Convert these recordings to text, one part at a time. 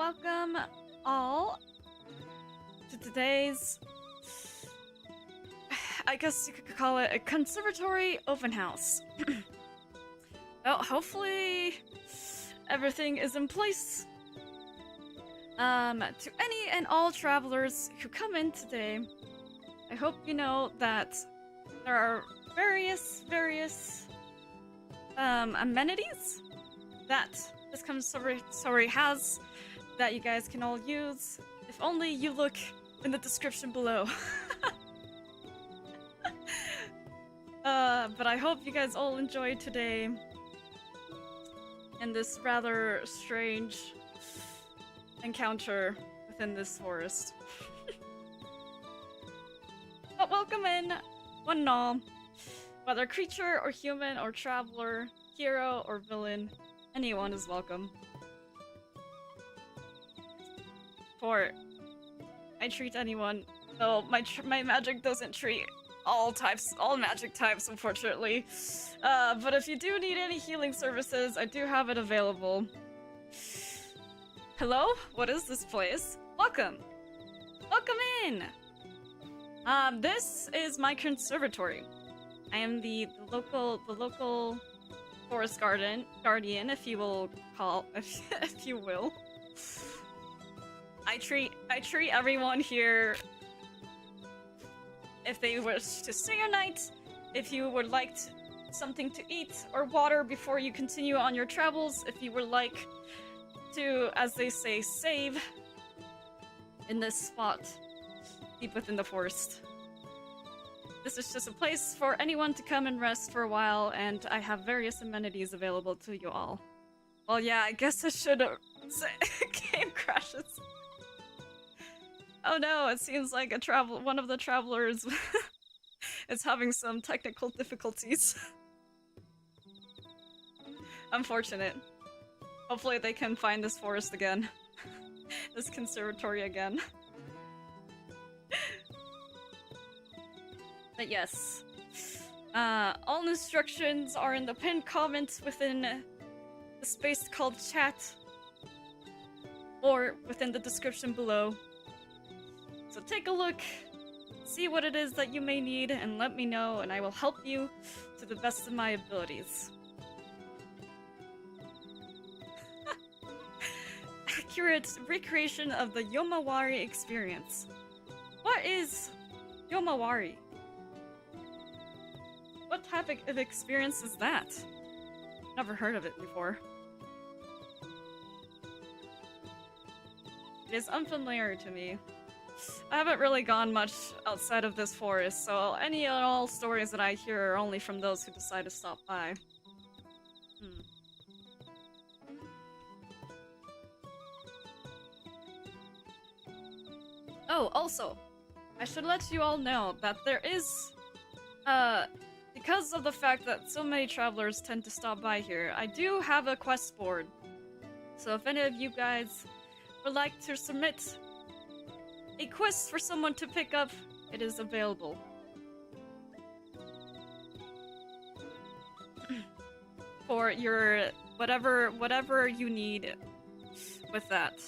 welcome all to today's, I guess you could call it a conservatory open house. Well, hopefully everything is in place. To any and all travelers who come in today, I hope you know that there are various amenities that this conservatory has that you guys can all use if only you look in the description below. But I hope you guys all enjoyed today and this rather strange encounter within this forest. But welcome in, one and all. Whether creature or human or traveler, hero or villain, anyone is welcome. For I treat anyone, though my magic doesn't treat all magic types, unfortunately. But if you do need any healing services, I do have it available. Hello? What is this place? Welcome! Welcome in! This is my conservatory. I am the local forest guardian, if you will call, if you will. I treat everyone here. If they wish to stay a night, if you would like something to eat or water before you continue on your travels, if you would like to, as they say, save in this spot deep within the forest. This is just a place for anyone to come and rest for a while, and I have various amenities available to you all. Well, yeah, I guess I should have game crashes. Oh no, it seems like one of the travelers is having some technical difficulties. Unfortunate. Hopefully they can find this forest again. This conservatory again. But yes. All instructions are in the pinned comments within the space called chat. Or within the description below. So take a look, see what it is that you may need, and let me know, and I will help you to the best of my abilities. Accurate recreation of the Yomawari experience. What is Yomawari? What type of experience is that? Never heard of it before. It is unfamiliar to me. I haven't really gone much outside of this forest, so any and all stories that I hear are only from those who decide to stop by. Oh, also, I should let you all know that there is, because of the fact that so many travelers tend to stop by here, I do have a quest board. So if any of you guys would like to submit a quest for someone to pick up, it is available. For your whatever you need with that.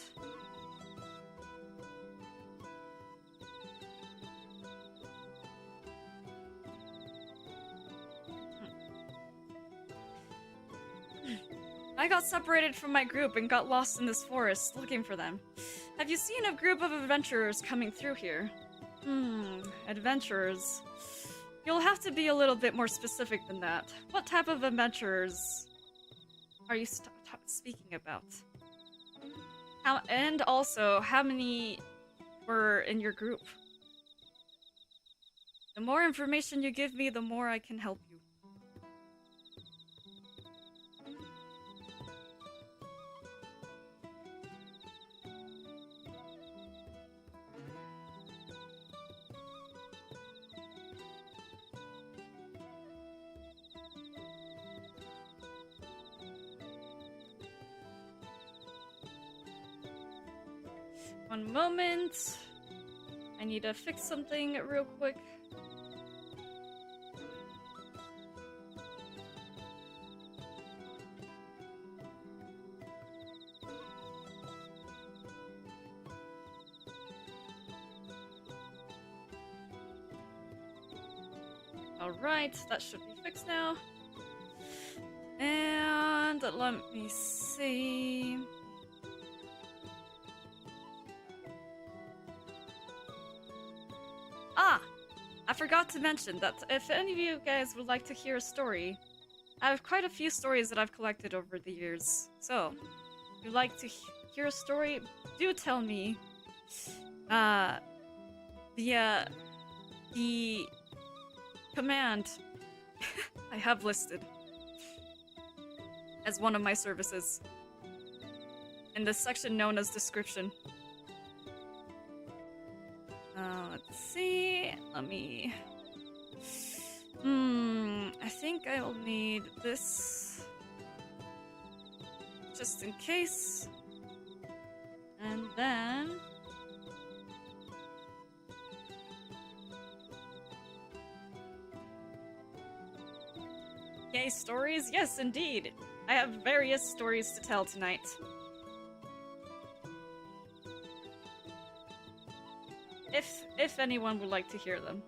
I got separated from my group and got lost in this forest looking for them. Have you seen a group of adventurers coming through here? Adventurers. You'll have to be a little bit more specific than that. What type of adventurers are you speaking about? And also, how many were in your group? The more information you give me, the more I can help you. One moment. I need to fix something real quick. Alright, that should be fixed now. And let me see. Ah! I forgot to mention that if any of you guys would like to hear a story, I have quite a few stories that I've collected over the years. So, if you'd like to hear a story, do tell me. The command I have listed as one of my services in the section known as description. Let's see. Let me. I think I'll need this just in case. And then. Yay, stories? Yes, indeed. I have various stories to tell tonight. If anyone would like to hear them.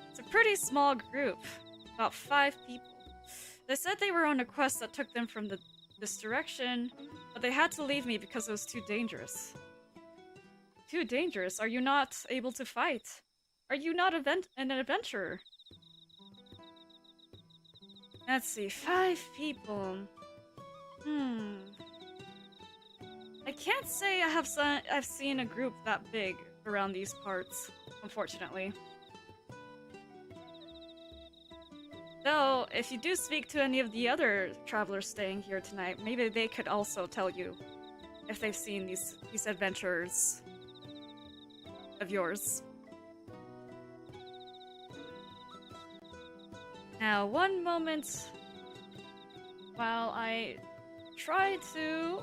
It's a pretty small group, about 5 people. They said they were on a quest that took them from this direction, but they had to leave me because it was too dangerous. Too dangerous? Are you not able to fight? Are you not an adventurer? Let's see, 5 people. I can't say I've seen a group that big around these parts, unfortunately. Though, if you do speak to any of the other travelers staying here tonight, maybe they could also tell you if they've seen these adventures of yours. Now, one moment while I try to...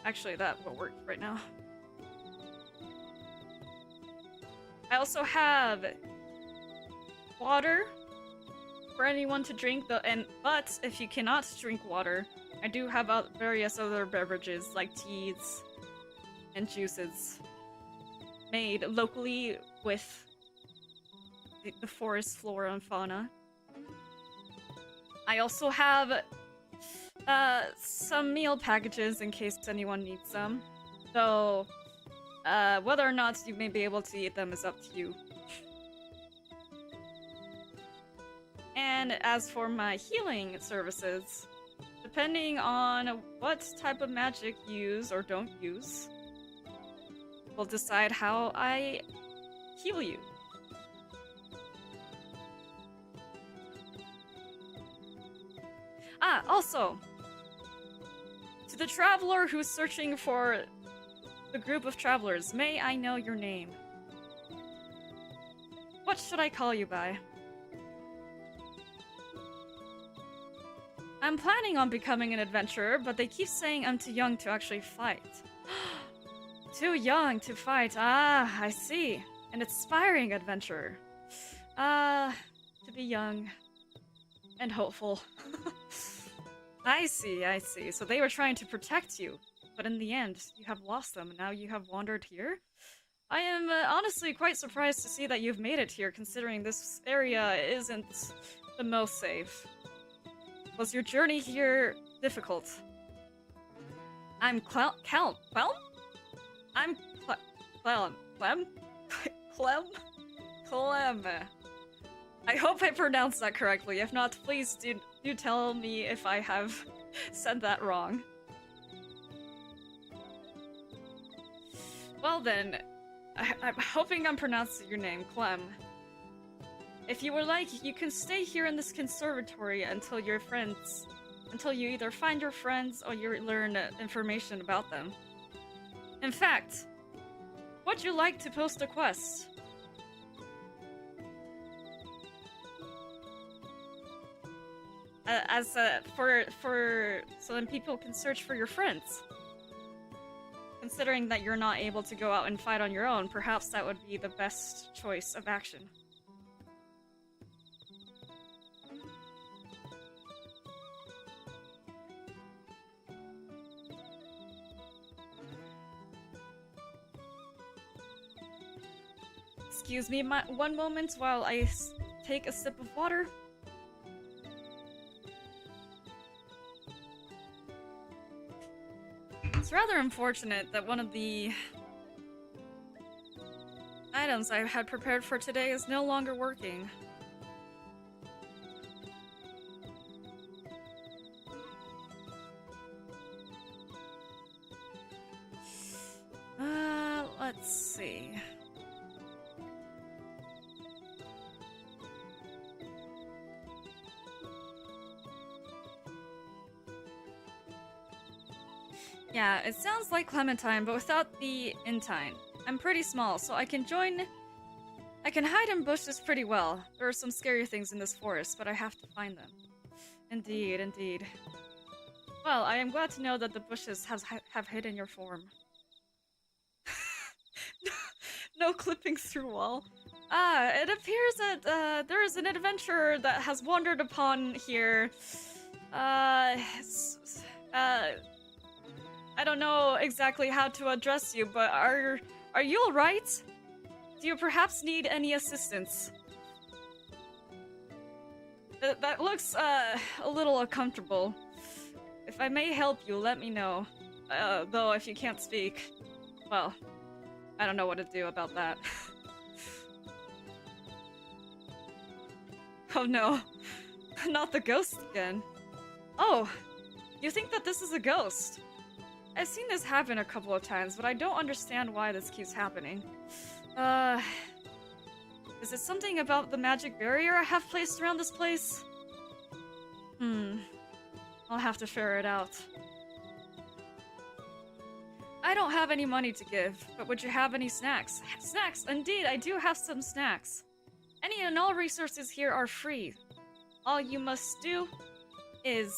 actually that will work right now. I also have water for anyone to drink, but if you cannot drink water, I do have various other beverages like teas and juices made locally with the forest flora and fauna. I also have some meal packages in case anyone needs them. Though, whether or not you may be able to eat them is up to you. And as for my healing services, depending on what type of magic you use or don't use, will decide how I heal you. Also, to the traveler who's searching for the group of travelers, may I know your name? What should I call you by? I'm planning on becoming an adventurer, but they keep saying I'm too young to actually fight. Too young to fight. I see. An aspiring adventurer. To be young and hopeful. I see. So they were trying to protect you, but in the end, you have lost them, and now you have wandered here? I am honestly quite surprised to see that you've made it here, considering this area isn't the most safe. Was your journey here difficult? I'm Clem? I'm Clem. I hope I pronounced that correctly. If not, please do tell me if I have said that wrong. Well then, I'm hoping I'm pronouncing your name, Clem. If you would like, you can stay here in this conservatory until you either find your friends or you learn information about them. In fact, would you like to post a quest? So then people can search for your friends. Considering that you're not able to go out and fight on your own, perhaps that would be the best choice of action. Excuse me one moment while I take a sip of water. It's rather unfortunate that one of the items I had prepared for today is no longer working. Let's see. Yeah, it sounds like Clementine, but without the intine. I'm pretty small, so I can hide in bushes pretty well. There are some scary things in this forest, but I have to find them. Indeed, indeed. Well, I am glad to know that the bushes have hidden your form. No clippings through wall. It appears that there is an adventurer that has wandered upon here. I don't know exactly how to address you, but are you alright? Do you perhaps need any assistance? That looks a little uncomfortable. If I may help you, let me know. Though if you can't speak, well, I don't know what to do about that. Oh no, not the ghost again. Oh, you think that this is a ghost? I've seen this happen a couple of times, but I don't understand why this keeps happening. Is it something about the magic barrier I have placed around this place? I'll have to figure it out. I don't have any money to give, but would you have any snacks? Snacks! Indeed, I do have some snacks. Any and all resources here are free. All you must do is...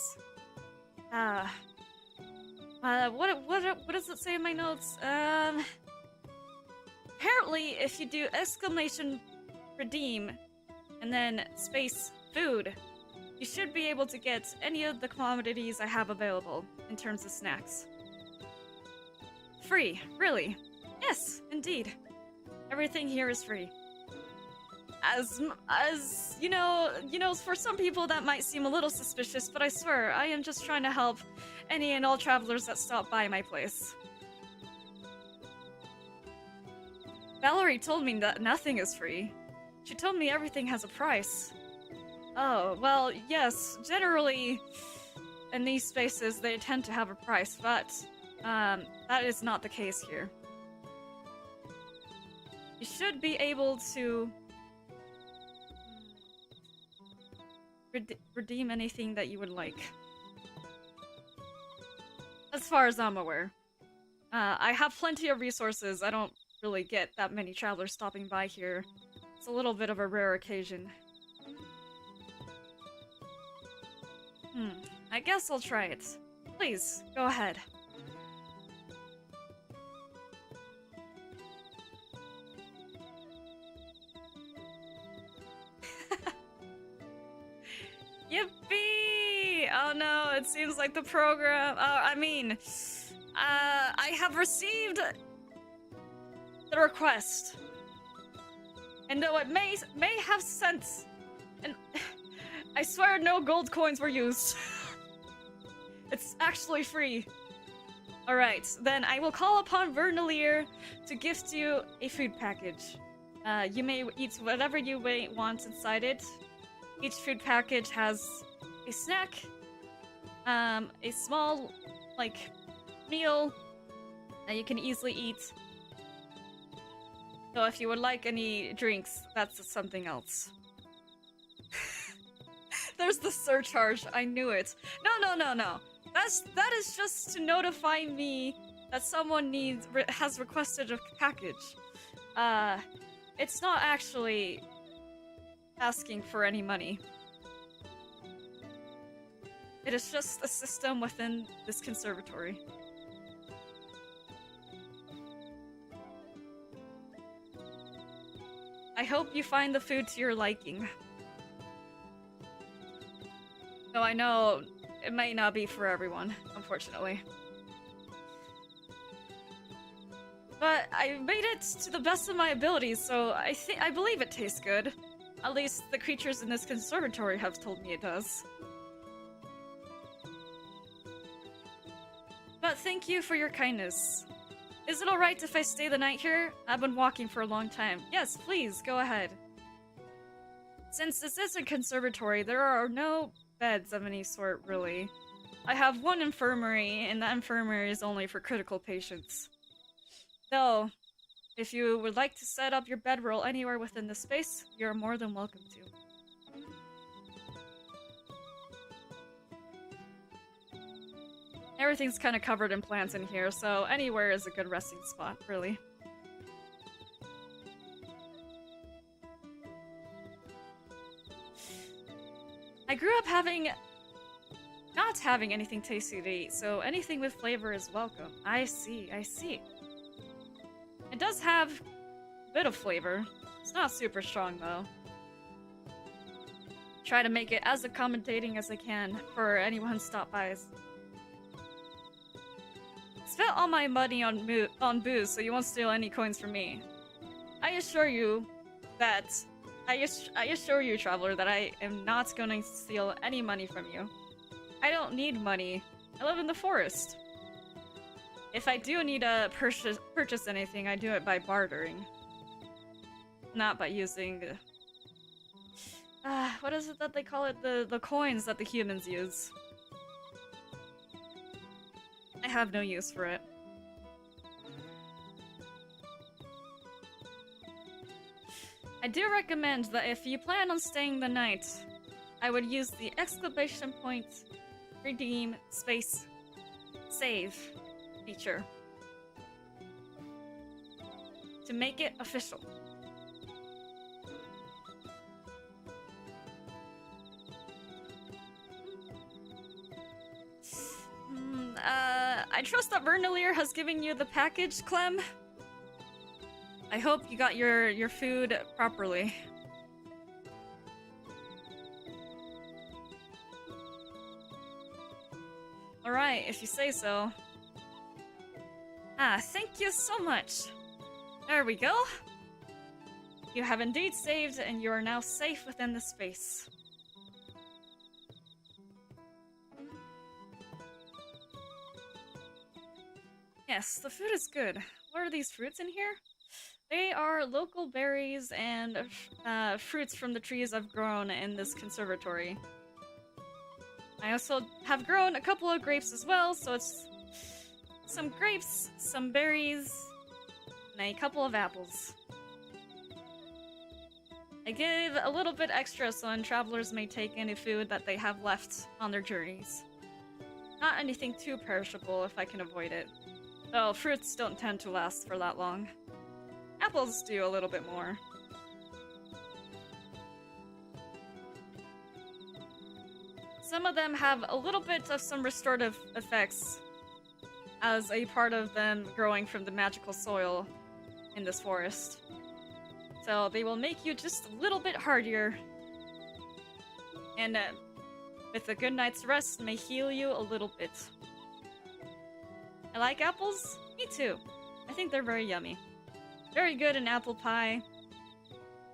what does it say in my notes? Apparently, if you do exclamation redeem and then space food, you should be able to get any of the commodities I have available in terms of snacks. Free, really? Yes, indeed. Everything here is free. As you know, for some people that might seem a little suspicious, but I swear, I am just trying to help any and all travelers that stop by my place. Valerie told me that nothing is free. She told me everything has a price. Oh, well, yes, generally, in these spaces, they tend to have a price, but, that is not the case here. You should be able to redeem anything that you would like. As far as I'm aware. I have plenty of resources. I don't really get that many travelers stopping by here. It's a little bit of a rare occasion. I guess I'll try it. Please, go ahead. Yippee! Oh no, it seems like the program... I have received the request. And though it may have sense, and I swear no gold coins were used. It's actually free. Alright, then I will call upon Vernalier to gift you a food package. You may eat whatever you want inside it. Each food package has a snack, a small, meal that you can easily eat. So if you would like any drinks, that's something else. There's the surcharge. I knew it. No. That is just to notify me that someone has requested a package. It's not actually asking for any money. It is just a system within this conservatory. I hope you find the food to your liking. Though I know it may not be for everyone, unfortunately. But I made it to the best of my abilities, so I believe it tastes good. At least the creatures in this conservatory have told me it does. But thank you for your kindness. Is it alright if I stay the night here? I've been walking for a long time. Yes, please, go ahead. Since this is a conservatory, there are no beds of any sort, really. I have one infirmary, and that infirmary is only for critical patients. Though, if you would like to set up your bedroll anywhere within the space, you're more than welcome to. Everything's kind of covered in plants in here, so anywhere is a good resting spot, really. I grew up not having anything tasty to eat, so anything with flavor is welcome. I see, I see. It does have a bit of flavor. It's not super strong, though. Try to make it as accommodating as I can for anyone who stop by. Spent all my money on booze, so you won't steal any coins from me. I assure you, traveler, that I am not going to steal any money from you. I don't need money. I live in the forest. If I do need to purchase anything, I do it by bartering. Not by using... what is it that they call it? The coins that the humans use. I have no use for it. I do recommend that if you plan on staying the night, I would use the exclamation point redeem space save feature to make it official. I trust that Vernalier has given you the package, Clem. I hope you got your food properly. Alright, if you say so. Thank you so much. There we go. You have indeed saved, and you are now safe within the space. Yes, the food is good. What are these fruits in here? They are local berries and fruits from the trees I've grown in this conservatory. I also have grown a couple of grapes as well, so it's some grapes, some berries, and a couple of apples. I give a little bit extra so travelers may take any food that they have left on their journeys. Not anything too perishable if I can avoid it. Though fruits don't tend to last for that long. Apples do a little bit more. Some of them have a little bit of some restorative effects as a part of them growing from the magical soil in this forest. So they will make you just a little bit hardier. And with a good night's rest, may heal you a little bit. I like apples? Me too. I think they're very yummy. Very good in apple pie.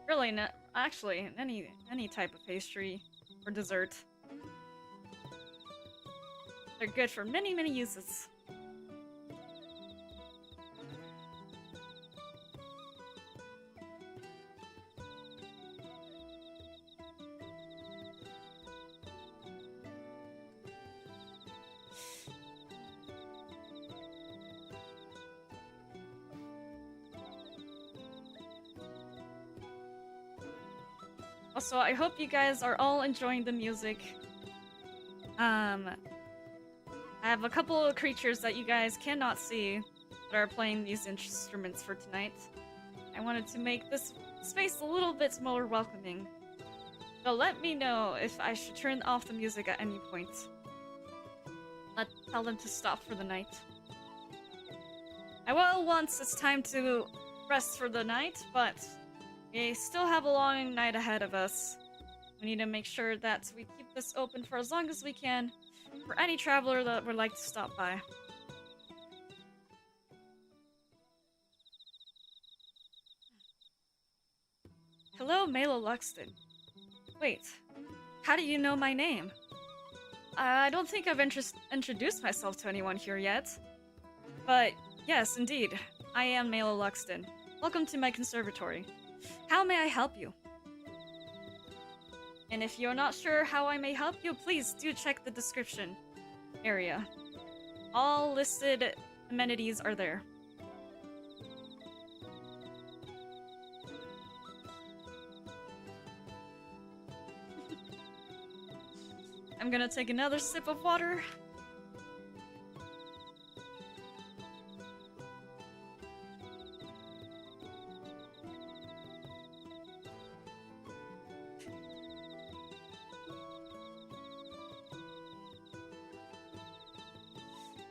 Really, actually, any type of pastry or dessert. They're good for many, many uses. Also, I hope you guys are all enjoying the music. I have a couple of creatures that you guys cannot see that are playing these instruments for tonight. I wanted to make this space a little bit more welcoming. So let me know if I should turn off the music at any point. Tell them to stop for the night. I will once it's time to rest for the night, but we still have a long night ahead of us. We need to make sure that we keep this open for as long as we can for any traveler that would like to stop by. Hello, Maelo Luxton. Wait, how do you know my name? I don't think I've introduced myself to anyone here yet. But yes, indeed, I am Maelo Luxton. Welcome to my conservatory. How may I help you? And if you're not sure how I may help you, please do check the description area. All listed amenities are there. I'm gonna take another sip of water.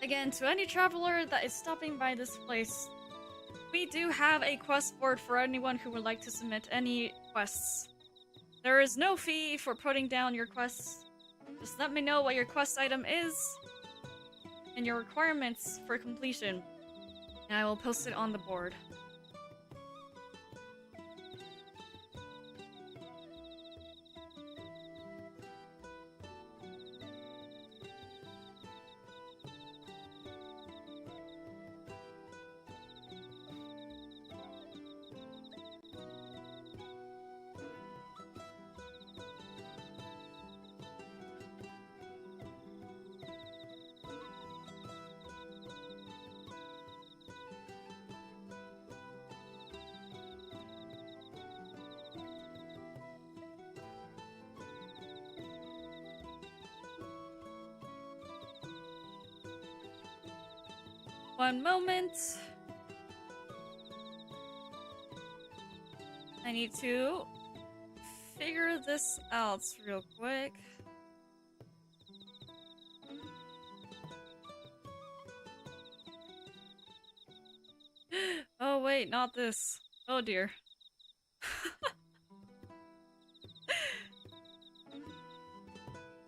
Again, to any traveler that is stopping by this place, we do have a quest board for anyone who would like to submit any quests. There is no fee for putting down your quests. Just let me know what your quest item is and your requirements for completion, and I will post it on the board. One moment. I need to figure this out real quick. Oh wait, not this. Oh dear.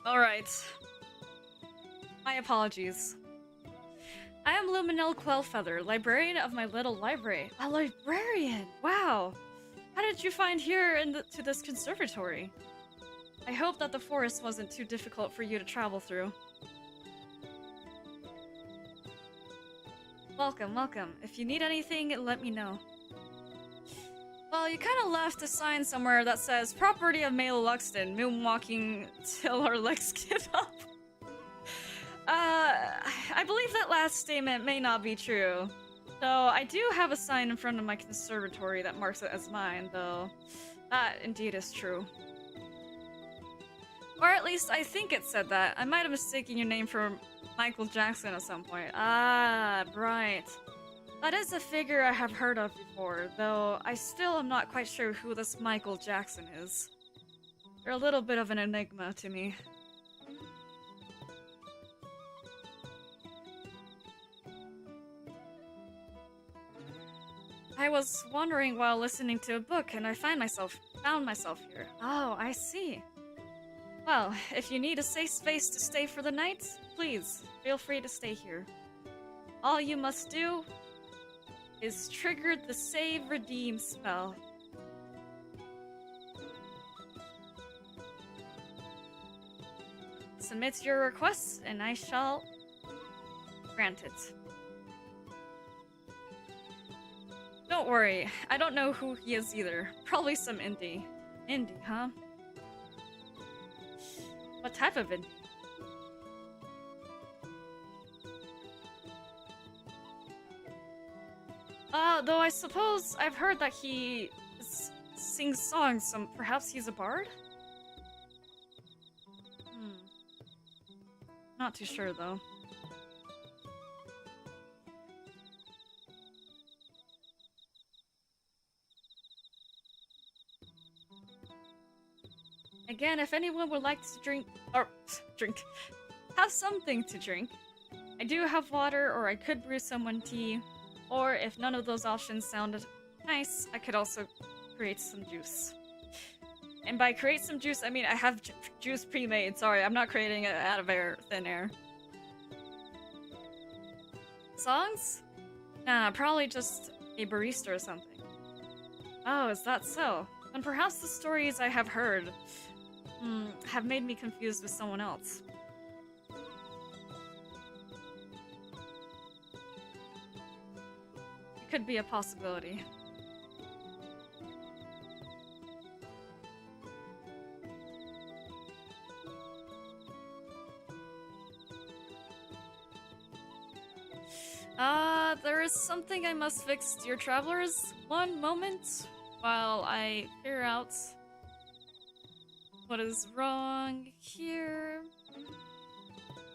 Alright. My apologies. I am Luminel Quellfeather, librarian of my little library. A librarian? Wow! How did you find here to this conservatory? I hope that the forest wasn't too difficult for you to travel through. Welcome, welcome. If you need anything, let me know. Well, you kind of left a sign somewhere that says, Property of Maelo Luxton, moonwalking till our legs give up. I believe that last statement may not be true. Though I do have a sign in front of my conservatory that marks it as mine, though. That indeed is true. Or at least I think it said that. I might have mistaken your name for Michael Jackson at some point. Ah, right. That is a figure I have heard of before, though I still am not quite sure who this Michael Jackson is. They're a little bit of an enigma to me. I was wandering while listening to a book, and I found myself here. Oh, I see. Well, if you need a safe space to stay for the night, please, feel free to stay here. All you must do is trigger the Save Redeem spell. Submit your requests, and I shall grant it. Don't worry, I don't know who he is either. Probably some indie. Indie, huh? What type of indie? Though I suppose I've heard that he sings songs, so perhaps he's a bard? Not too sure, though. Again, if anyone would like to have something to drink, I do have water, or I could brew someone tea, or if none of those options sounded nice, I could also create some juice. And by create some juice, I mean I have juice pre-made. Sorry, I'm not creating it out of thin air. Songs? Nah, probably just a barista or something. Oh, is that so? And perhaps the stories I have heard have made me confused with someone else. It could be a possibility. There is something I must fix, dear travelers. One moment while I figure out what is wrong here.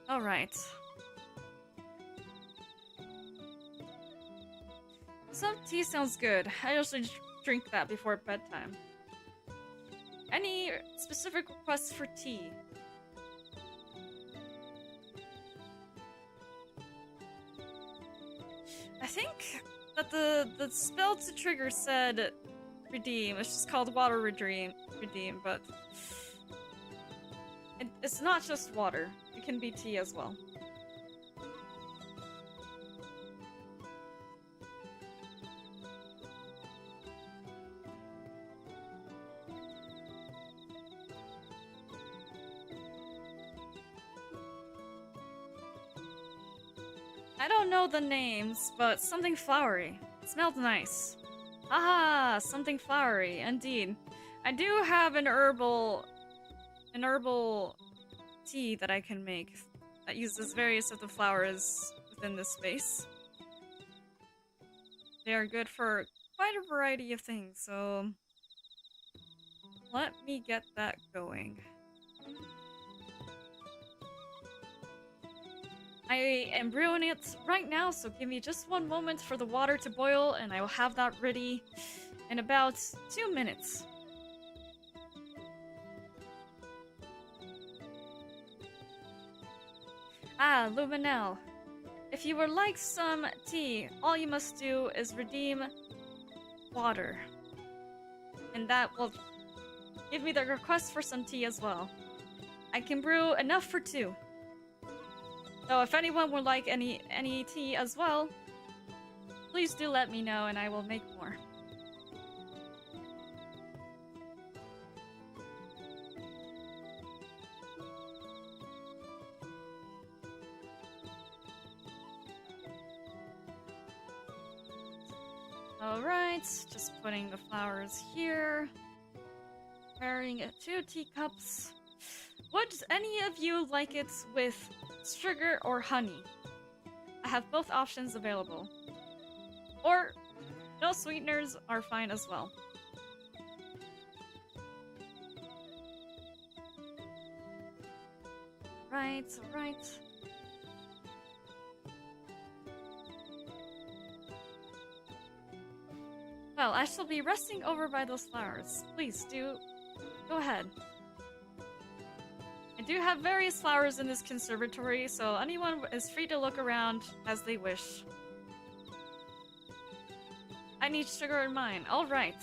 Alright. Some tea sounds good. I usually drink that before bedtime. Any specific requests for tea? I think that the spell to trigger said redeem. It's just called water redeem, but it's not just water. It can be tea as well. I don't know the names, but something flowery. It smelled nice. Aha, something flowery, indeed. I do have an herbal tea that I can make that uses various of the flowers within this space. They are good for quite a variety of things, so let me get that going. I am brewing it right now, so give me just one moment for the water to boil, and I will have that ready in about 2 minutes. Ah, Luminel. If you would like some tea, all you must do is redeem water. And that will give me the request for some tea as well. I can brew enough for 2. So if anyone would like any tea as well, please do let me know and I will make more. Alright, just putting the flowers here. Preparing 2 teacups. Would any of you like it with sugar or honey? I have both options available. Or no sweeteners are fine as well. Right. Well, I shall be resting over by those flowers. Please do go ahead. I do have various flowers in this conservatory, so anyone is free to look around as they wish. I need sugar in mine. Alright.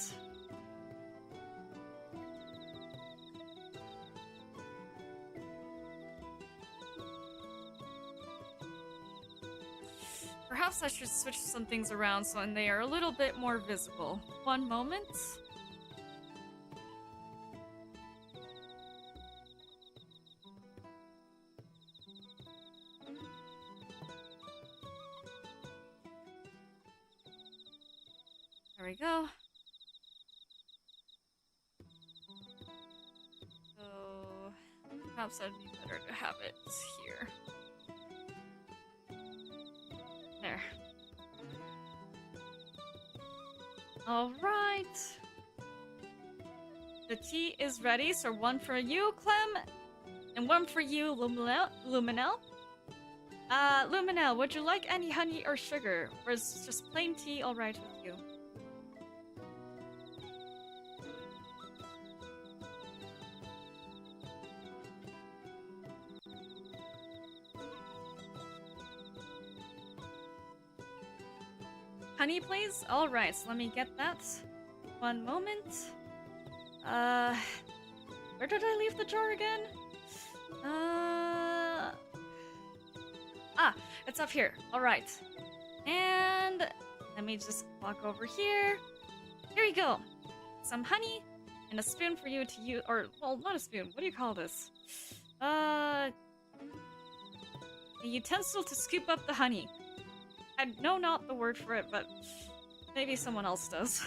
Perhaps I should switch some things around so they are a little bit more visible. One moment. There we go. So, perhaps that'd be better to have it here. There. Alright. The tea is ready, so 1 for you, Clem, and 1 for you, Luminel. Luminel, would you like any honey or sugar? Or is just plain tea alright with you? Honey, please? Alright, so let me get that. One moment. Where did I leave the jar again? It's up here. Alright. And let me just walk over here. Here you go. Some honey and a spoon for you to use, or, well, not a spoon, what do you call this? A utensil to scoop up the honey. I know not the word for it, but maybe someone else does.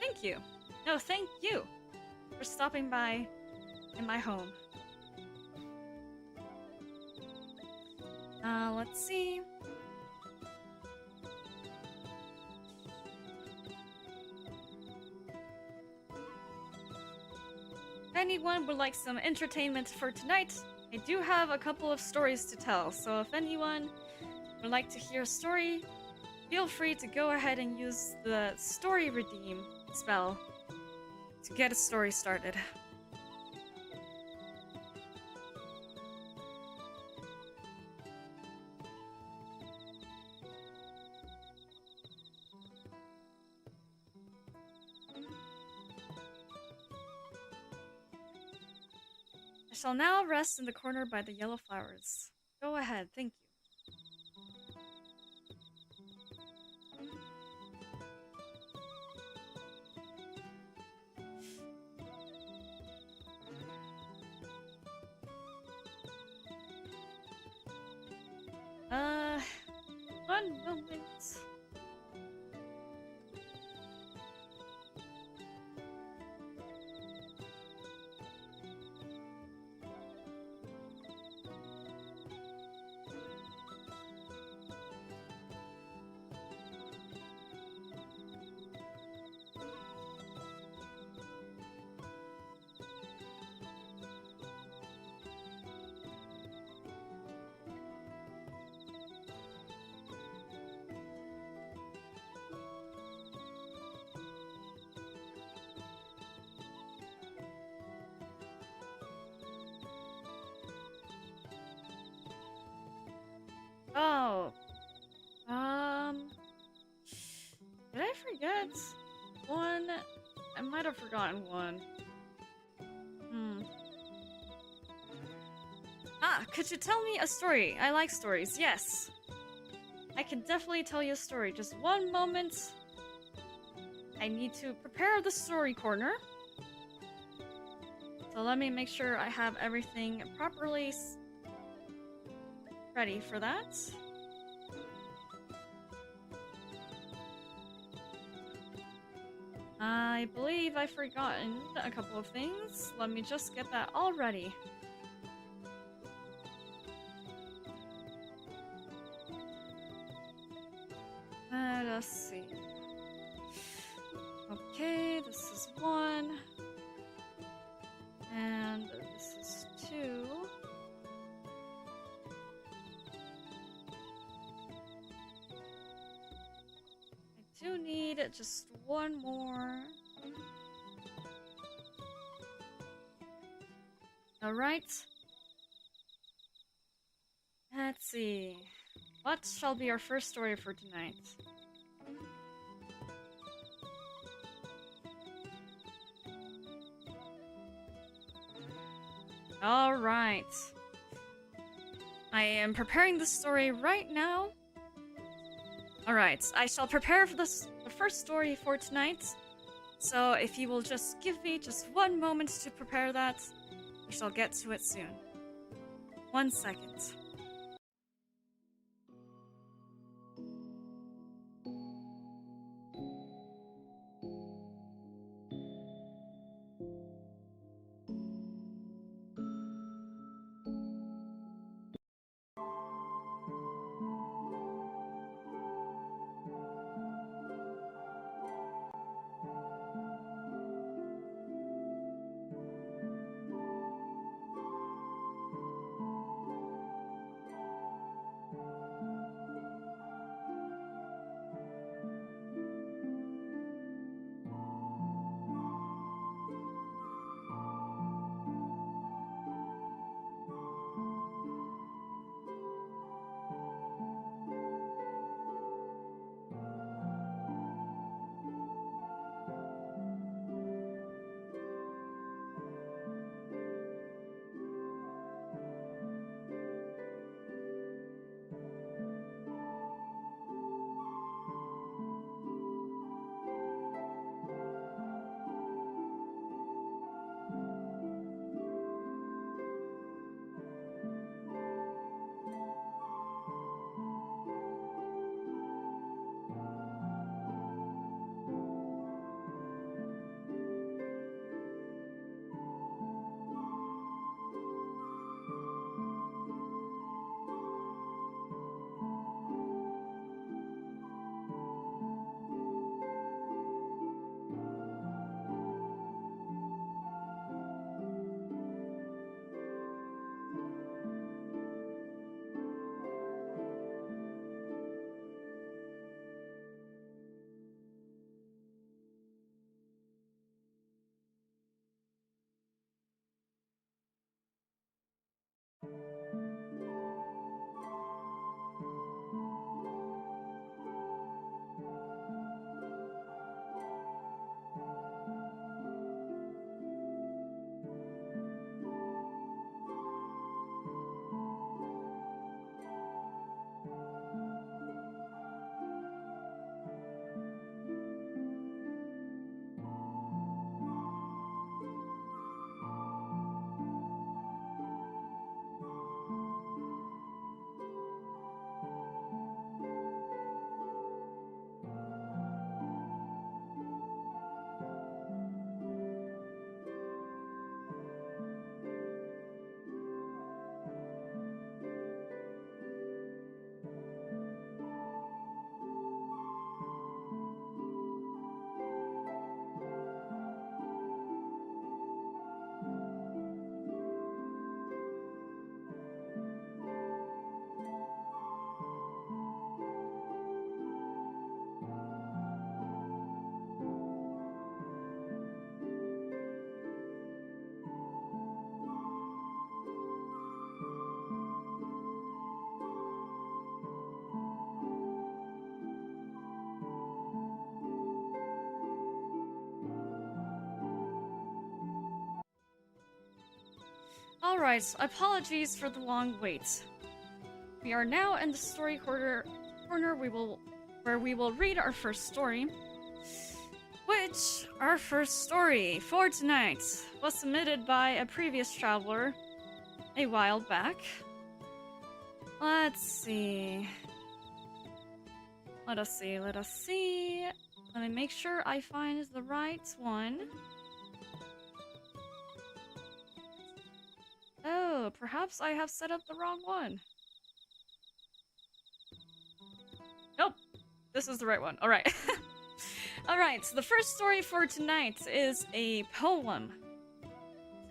Thank you. No, thank you for stopping by in my home. Let's see. If anyone would like some entertainment for tonight, I do have a couple of stories to tell, so if anyone would like to hear a story, feel free to go ahead and use the story redeem spell to get a story started. I shall now rest in the corner by the yellow flowers. Go ahead, thank you. One moment. Oh. Did I forget one? I might have forgotten one. Could you tell me a story? I like stories, yes. I can definitely tell you a story. Just one moment. I need to prepare the story corner. So let me make sure I have everything properly ready for that. I believe I've forgotten a couple of things. Let me just get that all ready. Let's see. Okay, this is 1. And this is 2. I do need just one more. Alright. Let's see. What shall be our first story for tonight? Alright. I am preparing the story right now. Alright, I shall prepare for the first story for tonight. So if you will just give me just one moment to prepare that, we shall get to it soon. 1 second. Alright, apologies for the long wait. We are now in the story corner where we will read our first story. Which, our first story for tonight was submitted by a previous traveler a while back. Let's see. Let us see. Let me make sure I find the right one. Oh, perhaps I have set up the wrong one. Nope, this is the right one. Alright. Alright, so the first story for tonight is a poem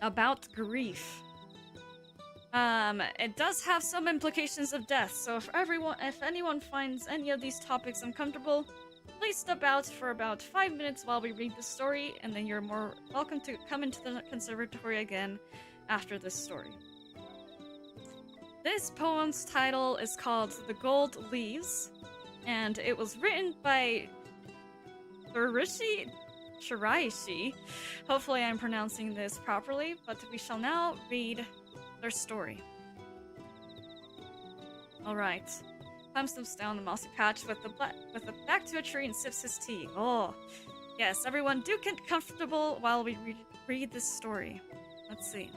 about grief. It does have some implications of death, so if anyone finds any of these topics uncomfortable, please step out for about 5 minutes while we read the story, and then you're more welcome to come into the conservatory again after this story. This poem's title is called The Gold Leaves, and it was written by Shiraishi. Hopefully I'm pronouncing this properly, but we shall now read their story. Alright. Clem slips down the mossy patch with the back to a tree and sips his tea. Oh, yes, everyone do get comfortable while we read this story. Let's see.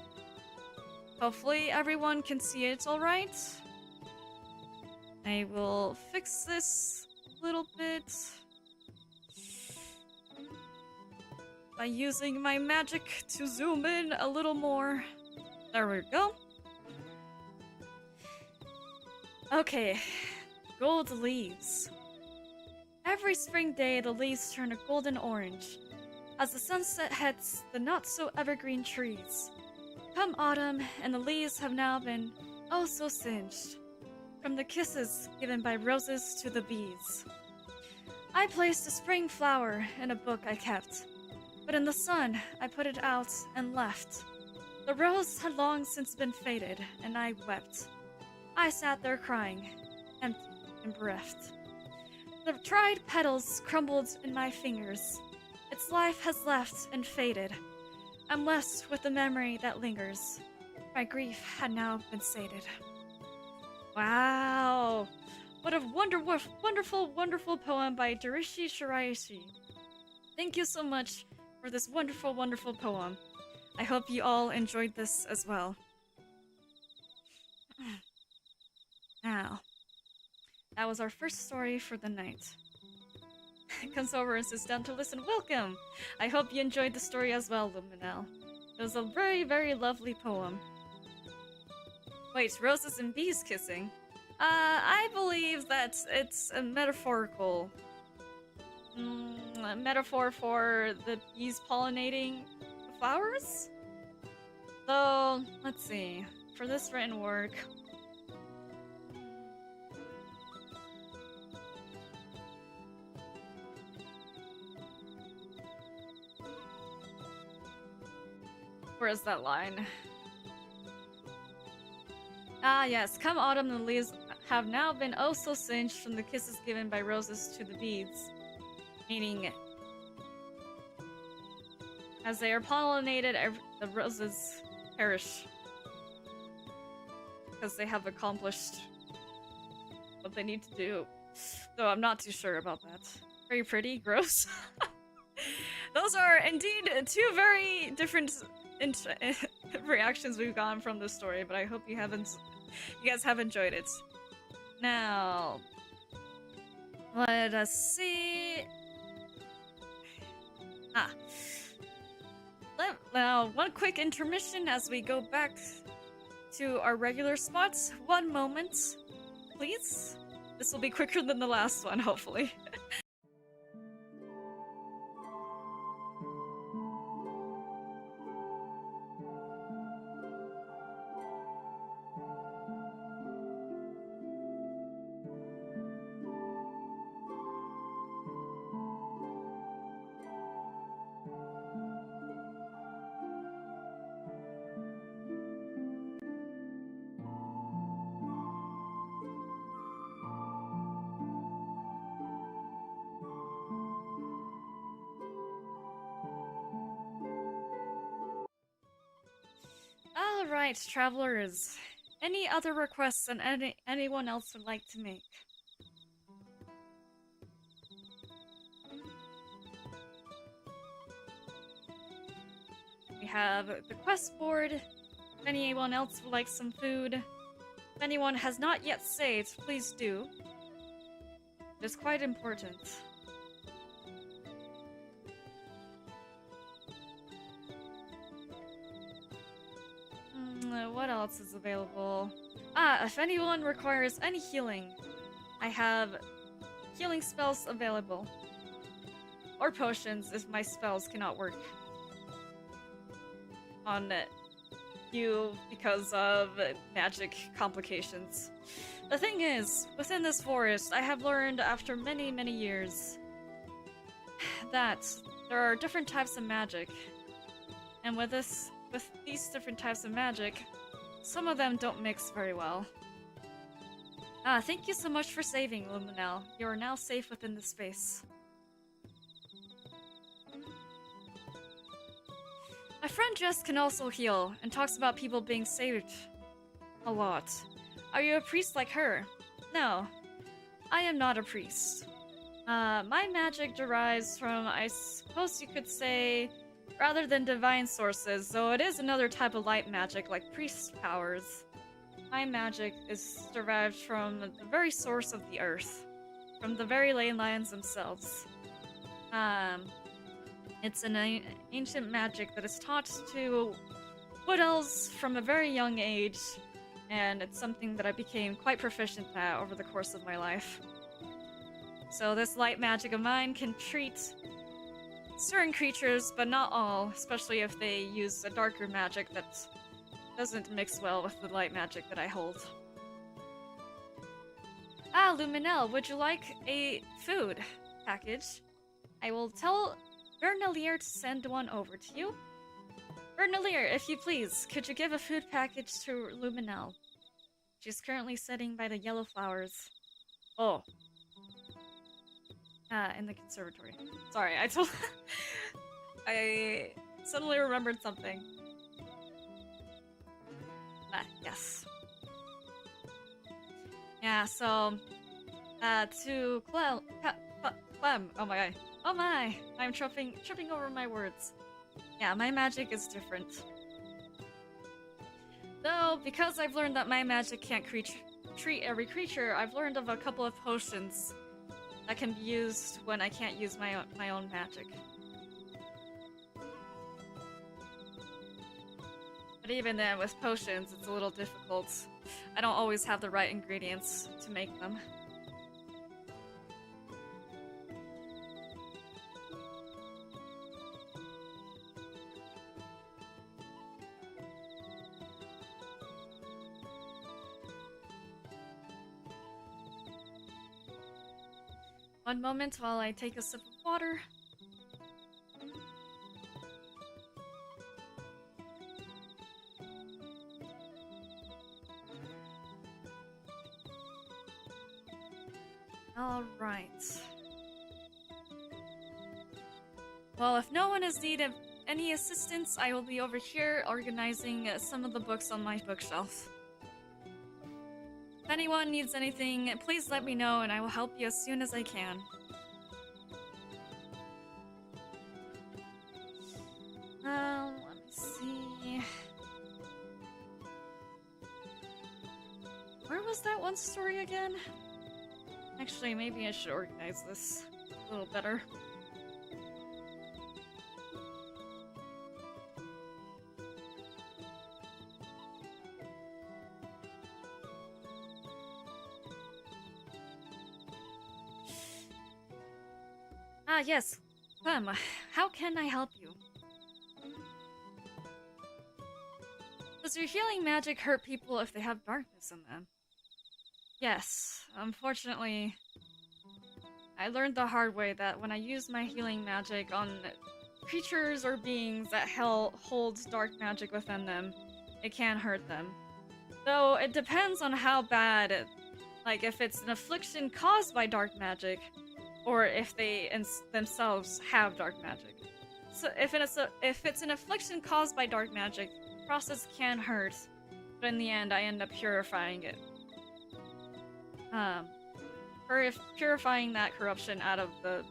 Hopefully everyone can see it alright. I will fix this a little bit by using my magic to zoom in a little more. There we go. Okay, gold leaves. Every spring day, the leaves turn a golden orange as the sunset hits the not-so-evergreen trees. Come autumn, and the leaves have now been oh so singed, from the kisses given by roses to the bees. I placed a spring flower in a book I kept, but in the sun I put it out and left. The rose had long since been faded, and I wept. I sat there crying, empty and bereft. The dried petals crumbled in my fingers. Its life has left and faded. I'm left with the memory that lingers. My grief had now been sated. Wow! What a wonderful, wonderful poem by Darishi Shiraishi. Thank you so much for this wonderful, wonderful poem. I hope you all enjoyed this as well. Now, that was our first story for the night. Comes over and sits down to listen. Welcome! I hope you enjoyed the story as well, Luminel. It was a very, very lovely poem. Wait, roses and bees kissing? I believe that it's a metaphorical a metaphor for the bees pollinating the flowers? So, let's see. For this written work, where is that line? Ah, yes. Come autumn, the leaves have now been oh so singed from the kisses given by roses to the bees. Meaning, as they are pollinated, the roses perish. Because they have accomplished what they need to do. Though I'm not too sure about that. Very pretty, gross. Those are indeed two very different reactions we've gotten from this story, but I hope you guys have enjoyed it. Now, let us see. Now, one quick intermission as we go back to our regular spots. One moment, please. This will be quicker than the last one, hopefully. Alright, travelers. Any other requests that anyone else would like to make? We have the quest board. If anyone else would like some food. If anyone has not yet saved, please do. It is quite important. What else is available? If anyone requires any healing, I have healing spells available. Or potions if my spells cannot work on you because of magic complications. The thing is, within this forest, I have learned after many, many years that there are different types of magic. And with these different types of magic, some of them don't mix very well. Thank you so much for saving, Luminel. You are now safe within the space. My friend Jess can also heal, and talks about people being saved a lot. Are you a priest like her? No, I am not a priest. My magic derives from, I suppose you could say, rather than divine sources, though it is another type of light magic like priest powers. My magic is derived from the very source of the earth, from the very ley lines themselves. It's an ancient magic that is taught to wood elves from a very young age, and it's something that I became quite proficient at over the course of my life. So this light magic of mine can treat certain creatures, but not all, especially if they use a darker magic that doesn't mix well with the light magic that I hold. Luminel, would you like a food package? I will tell Bernalier to send one over to you. Bernalier, if you please, could you give a food package to Luminel? She's currently sitting by the yellow flowers. Oh. In the conservatory. Sorry, I suddenly remembered something. Yes. Yeah, so, to Clem, oh my, I'm tripping over my words. Yeah, my magic is different. Though, because I've learned that my magic can't treat every creature, I've learned of a couple of potions that can be used when I can't use my own magic. But even then, with potions, it's a little difficult. I don't always have the right ingredients to make them. One moment while I take a sip of water. Alright. Well, if no one is needed any assistance, I will be over here organizing some of the books on my bookshelf. If anyone needs anything, please let me know and I will help you as soon as I can. Let me see. Where was that one story again? Actually, maybe I should organize this a little better. Yes. How can I help you? Does your healing magic hurt people if they have darkness in them? Yes. Unfortunately, I learned the hard way that when I use my healing magic on creatures or beings that hold dark magic within them, it can hurt them. Though it depends on how bad, like if it's an affliction caused by dark magic, or if they themselves have dark magic. So if it's an affliction caused by dark magic, process can hurt, but in the end, I end up purifying it. Purifying that corruption out of the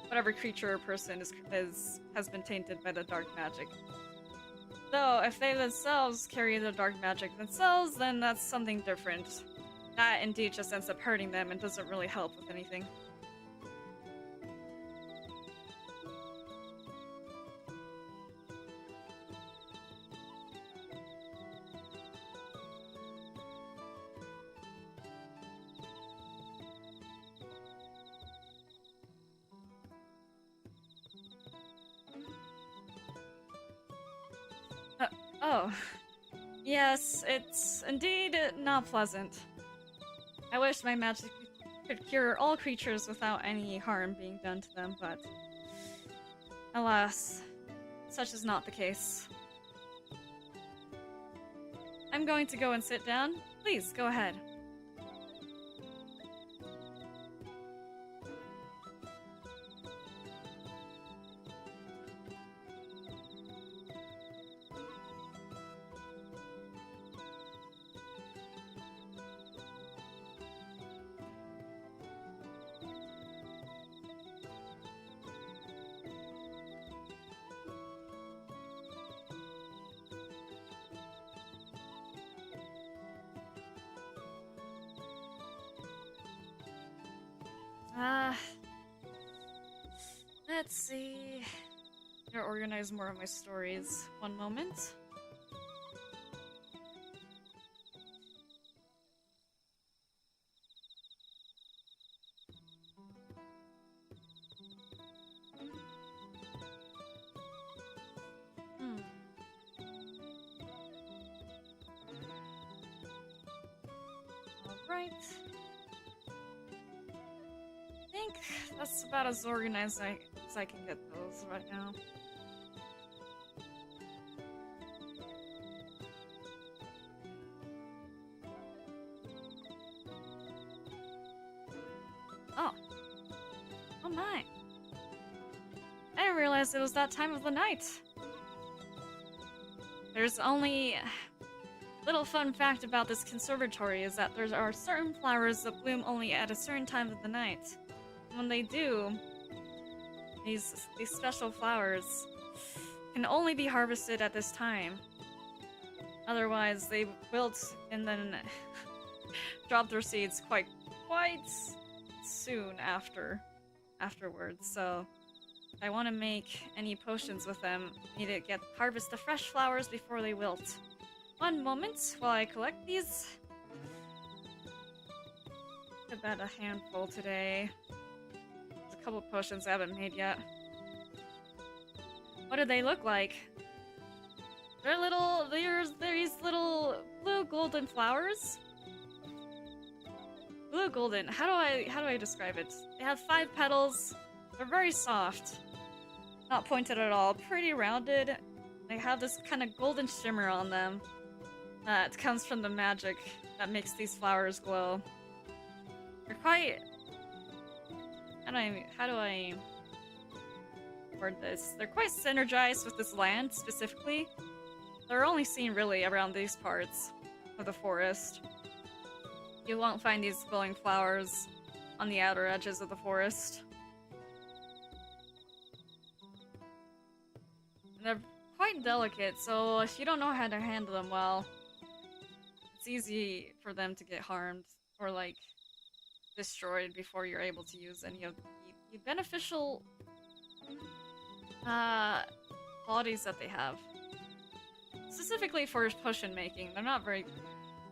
whatever creature or person has been tainted by the dark magic. Though, if they themselves carry the dark magic themselves, then that's something different. That indeed just ends up hurting them and doesn't really help with anything. Oh. Yes, it's indeed not pleasant. I wish my magic could cure all creatures without any harm being done to them, but alas, such is not the case. I'm going to go and sit down. Please, go ahead. Let's see. I'm gonna organize more of my stories. One moment. Alright. I think that's about as organized as I can get those right now. Oh my. I didn't realize it was that time of the night. There's only... Little fun fact about this conservatory is that there are certain flowers that bloom only at a certain time of the night. When they do, these special flowers can only be harvested at this time. Otherwise, they wilt and then drop their seeds quite soon afterwards. So, if I want to make any potions with them, I need to harvest the fresh flowers before they wilt. One moment while I collect these. About a handful today. There's a couple potions I haven't made yet. What do they look like? There's these little blue golden flowers. Blue golden, how do I describe it? They have 5 petals. They're very soft. Not pointed at all, pretty rounded. They have this kind of golden shimmer on them. That comes from the magic that makes these flowers glow. They're quite... How do I word this? They're quite synergized with this land, specifically. They're only seen really around these parts of the forest. You won't find these glowing flowers on the outer edges of the forest. They're quite delicate, so if you don't know how to handle them well, it's easy for them to get harmed or, like, destroyed before you're able to use any of the beneficial qualities that they have. Specifically for potion making, they're not very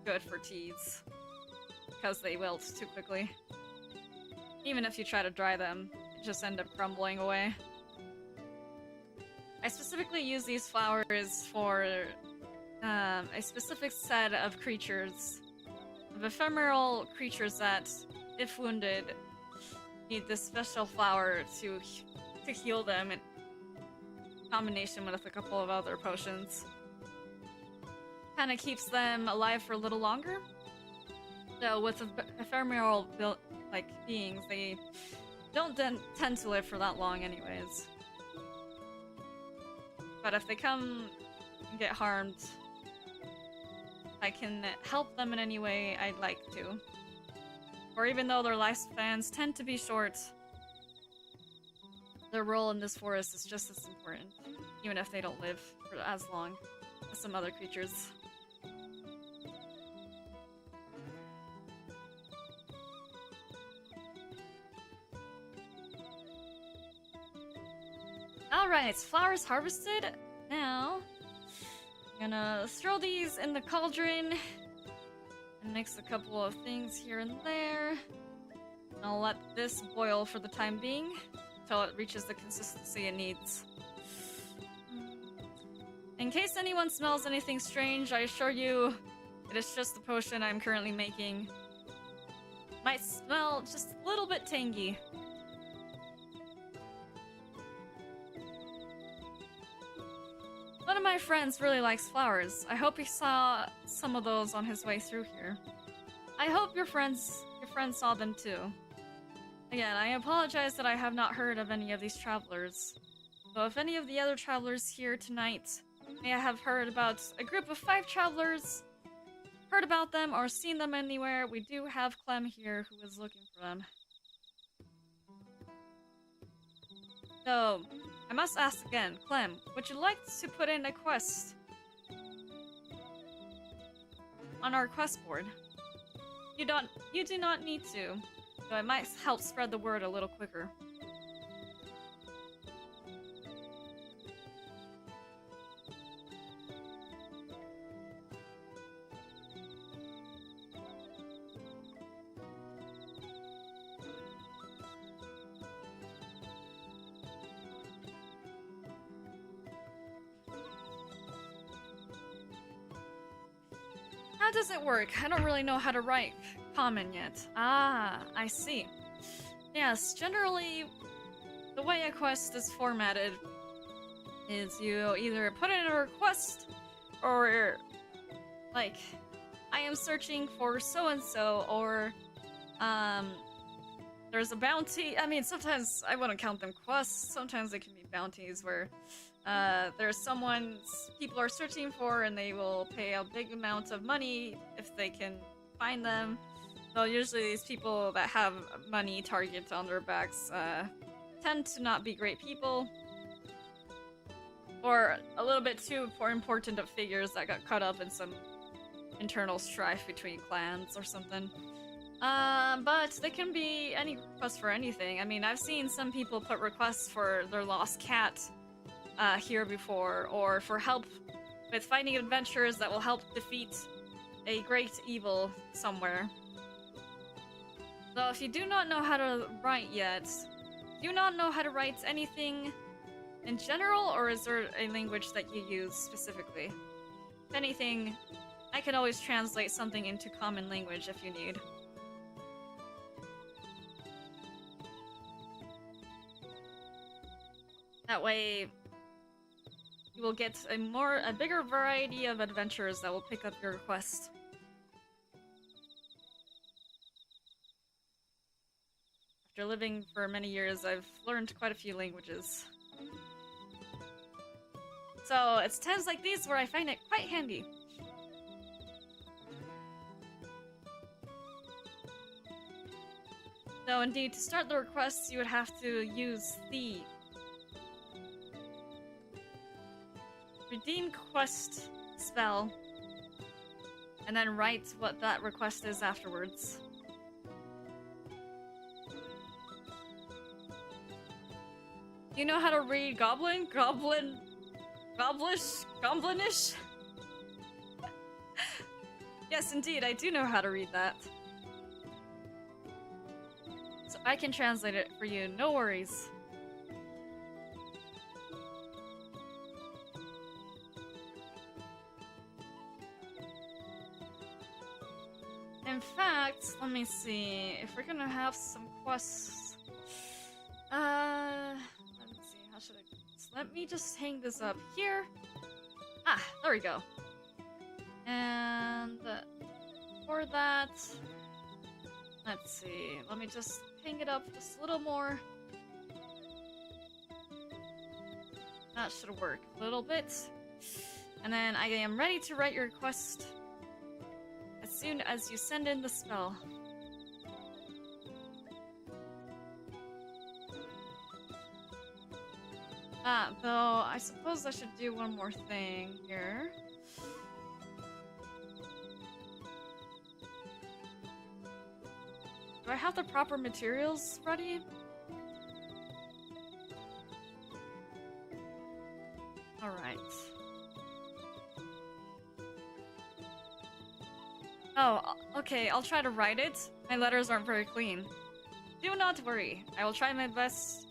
good for teas because they wilt too quickly. Even if you try to dry them, they just end up crumbling away. I specifically use these flowers for a specific set of creatures, of ephemeral creatures that, if wounded, need this special flower to heal them in combination with a couple of other potions. Kind of keeps them alive for a little longer. So with ephemeral beings, they don't tend to live for that long anyways. But if they come and get harmed I can help them in any way, I'd like to. Or even though their lifespans tend to be short, their role in this forest is just as important, even if they don't live for as long as some other creatures. Alright, flowers harvested. Now, I'm gonna throw these in the cauldron and mix a couple of things here and there. And I'll let this boil for the time being until it reaches the consistency it needs. In case anyone smells anything strange, I assure you it is just the potion I'm currently making. Might smell just a little bit tangy. One of my friends really likes flowers. I hope he saw some of those on his way through here. I hope your friend saw them too. Again, I apologize that I have not heard of any of these travelers. So if any of the other travelers here tonight may have heard about a group of 5 travelers, heard about them or seen them anywhere, we do have Clem here who is looking for them. So, I must ask again, Clem, would you like to put in a quest on our quest board? You do not need to, so it might help spread the word a little quicker. How does it work? I don't really know how to write common yet. Ah, I see. Yes, generally, the way a quest is formatted is you either put in a request or, like, I am searching for so-and-so, or, there's a bounty. I mean, sometimes I wouldn't count them quests. Sometimes they can be bounties where there's someone people are searching for and they will pay a big amount of money if they can find them. So usually these people that have money targets on their backs tend to not be great people. Or a little bit too important of figures that got caught up in some internal strife between clans or something. But they can be any request for anything. I mean, I've seen some people put requests for their lost cat here before, or for help with finding adventures that will help defeat a great evil somewhere. So if you do not know how to write yet, do you not know how to write anything in general, or is there a language that you use specifically? If anything, I can always translate something into common language if you need. That way, you will get a bigger variety of adventures that will pick up your request. After living for many years, I've learned quite a few languages. So it's times like these where I find it quite handy. So indeed, to start the requests, you would have to use the redeem quest spell, and then write what that request is afterwards. You know how to read Goblin? Goblinish? Yes, indeed, I do know how to read that. So I can translate it for you, no worries. In fact, let me see if we're gonna have some quests. Let me see, how should I do this? Let me just hang this up here. Ah, there we go. And for that, let's see, let me just hang it up just a little more. That should work a little bit. And then I am ready to write your request. soon as you send in the spell. Though, I suppose I should do one more thing here. Do I have the proper materials ready? Alright. Oh, okay, I'll try to write it. My letters aren't very clean. Do not worry. I will try my best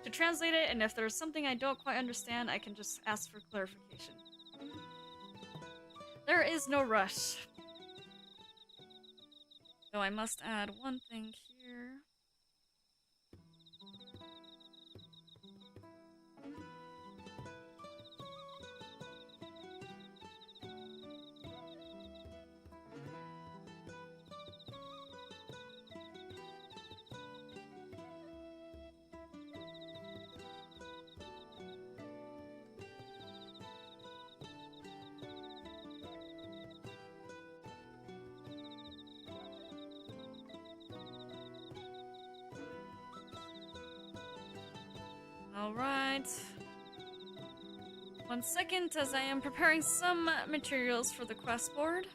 to translate it, and if there's something I don't quite understand, I can just ask for clarification. There is no rush. Though I must add one thing here. Alright. 1 second as I am preparing some materials for the quest board.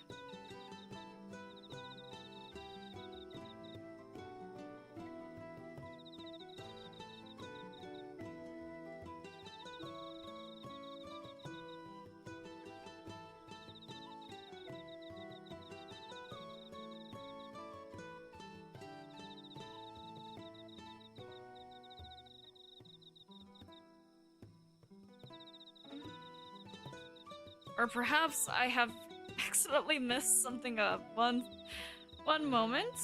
Or perhaps I have accidentally messed something up. One moment.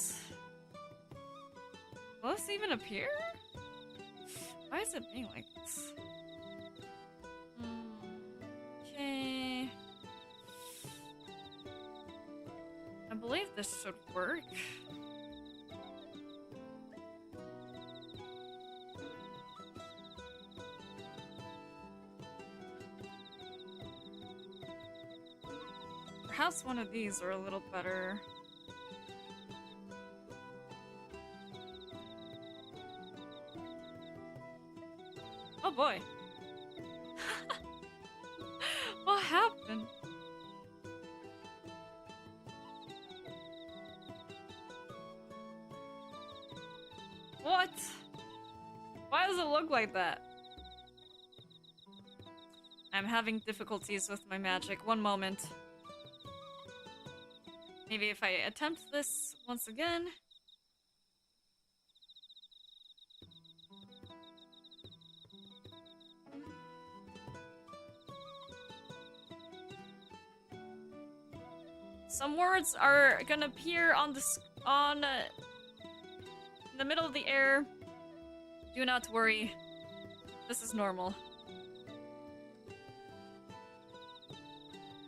Will this even appear? Why is it being like this? Okay. I believe this should work. Perhaps one of these are a little better. Oh boy. What happened? What? Why does it look like that? I'm having difficulties with my magic. One moment. Maybe if I attempt this once again. Some words are gonna appear on the in the middle of the air. Do not worry. This is normal.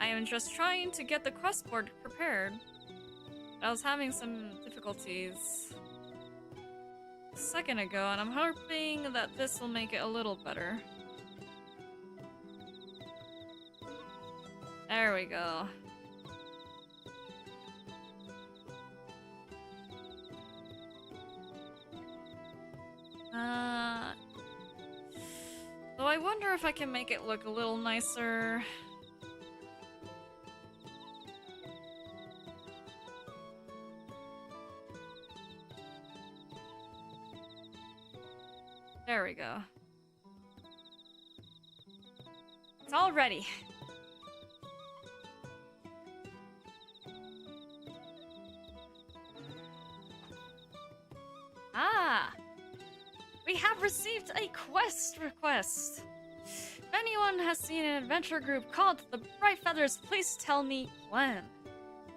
I am just trying to get the quest board prepared. I was having some difficulties a second ago, and I'm hoping that this will make it a little better. There we go. Though I wonder if I can make it look a little nicer. There we go. It's all ready. Ah! We have received a quest request. If anyone has seen an adventure group called the Bright Feathers, please tell me Clem.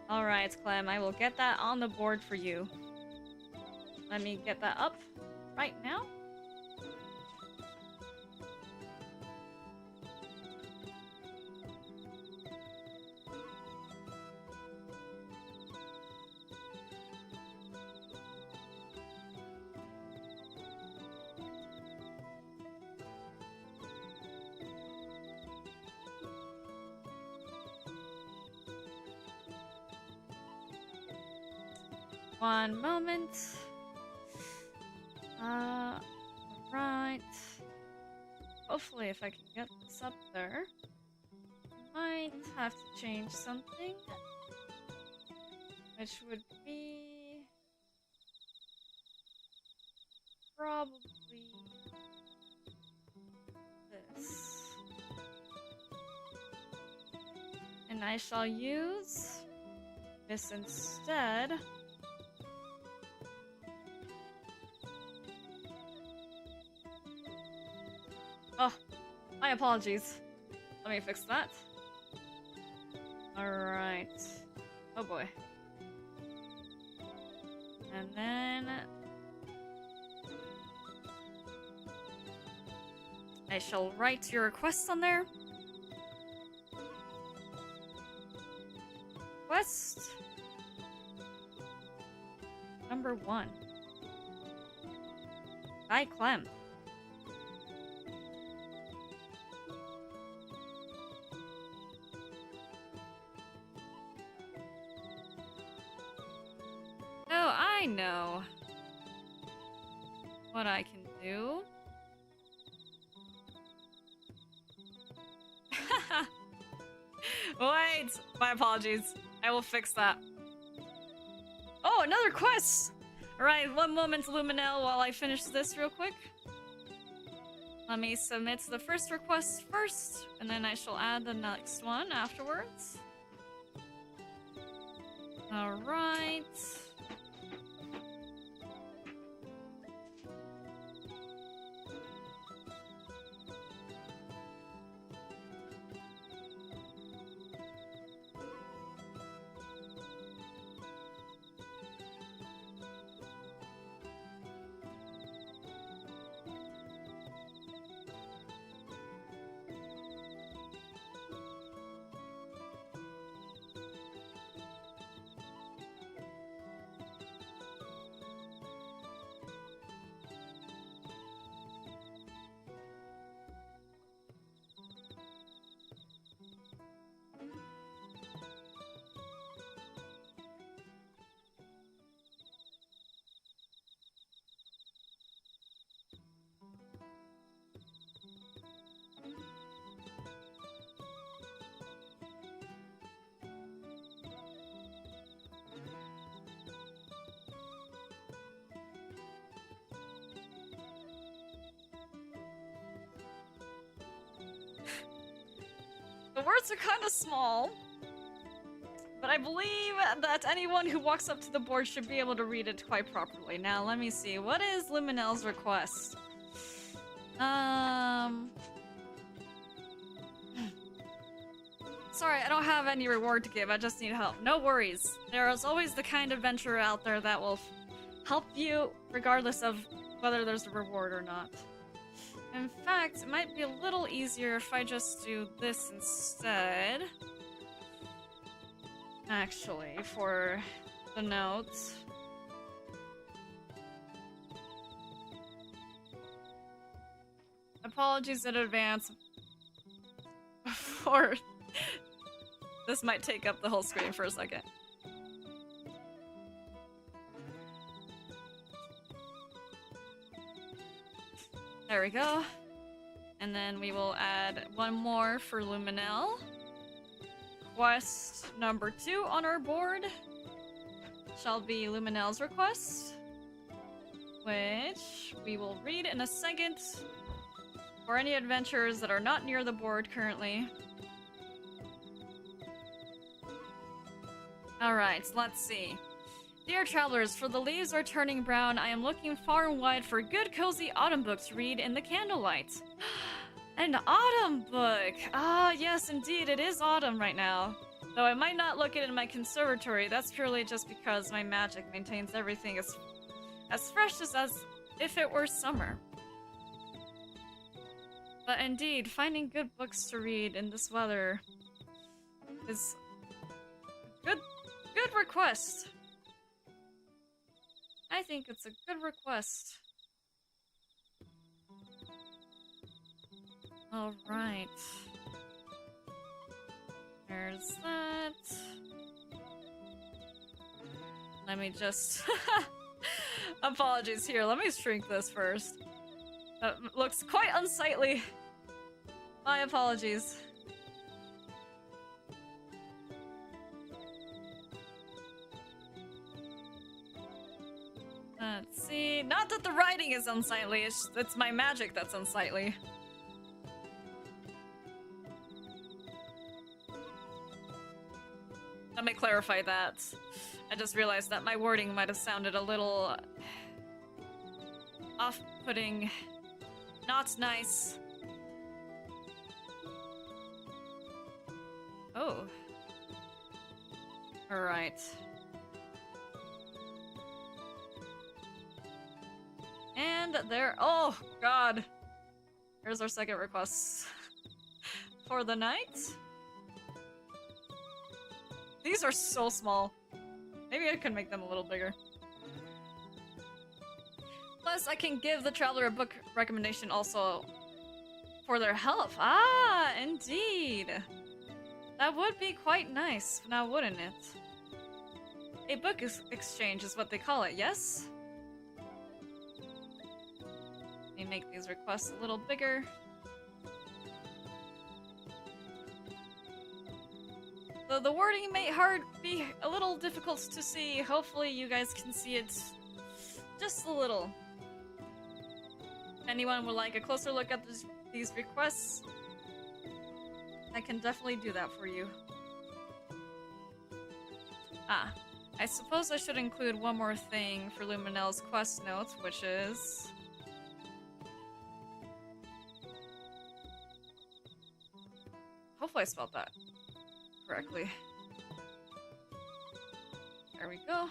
Alright, Clem, I will get that on the board for you. Let me get that up right now. One moment. Right. Hopefully, if I can get this up there, might have to change something, which would be probably this. And I shall use this instead. Oh, my apologies. Let me fix that. Alright. Oh boy. And then I shall write your request on there. Quest number 1 by Clem. Oh, I know what I can do. Wait, my apologies. I will fix that. Oh, another quest! Alright, one moment, Luminel, while I finish this real quick. Let me submit the first request first, and then I shall add the next one afterwards. Alright. The words are kind of small, but I believe that anyone who walks up to the board should be able to read it quite properly. Now, let me see. What is Luminel's request? Sorry, I don't have any reward to give. I just need help. No worries. There is always the kind of adventurer out there that will help you regardless of whether there's a reward or not. In fact, it might be a little easier if I just do this instead. Actually, for the notes. Apologies in advance for this might take up the whole screen for a second. There we go. And then we will add one more for Luminel. Quest number 2 on our board shall be Luminel's request, which we will read in a second for any adventurers that are not near the board currently. Alright, let's see. Dear travelers, for the leaves are turning brown, I am looking far and wide for a good cozy autumn book to read in the candlelight. An autumn book! Ah, yes, indeed, it is autumn right now. Though I might not look it in my conservatory, that's purely just because my magic maintains everything as fresh as if it were summer. But indeed, finding good books to read in this weather is a good request. I think it's a good request. Alright. There's that. Let me just... Apologies here, let me shrink this first. That looks quite unsightly. My apologies. Let's see. Not that the writing is unsightly, it's my magic that's unsightly. Let me clarify that. I just realized that my wording might have sounded a little off-putting. Not nice. Oh. Alright. And there- oh, God. Here's our second request. For the night? These are so small. Maybe I can make them a little bigger. Plus, I can give the traveler a book recommendation also for their help. Ah, indeed. That would be quite nice, now wouldn't it? A book exchange is what they call it, yes? Let me make these requests a little bigger. Though the wording may be a little difficult to see, hopefully you guys can see it just a little. If anyone would like a closer look at these requests, I can definitely do that for you. Ah, I suppose I should include one more thing for Luminel's quest notes, which is... hopefully I spelled that correctly. There we go.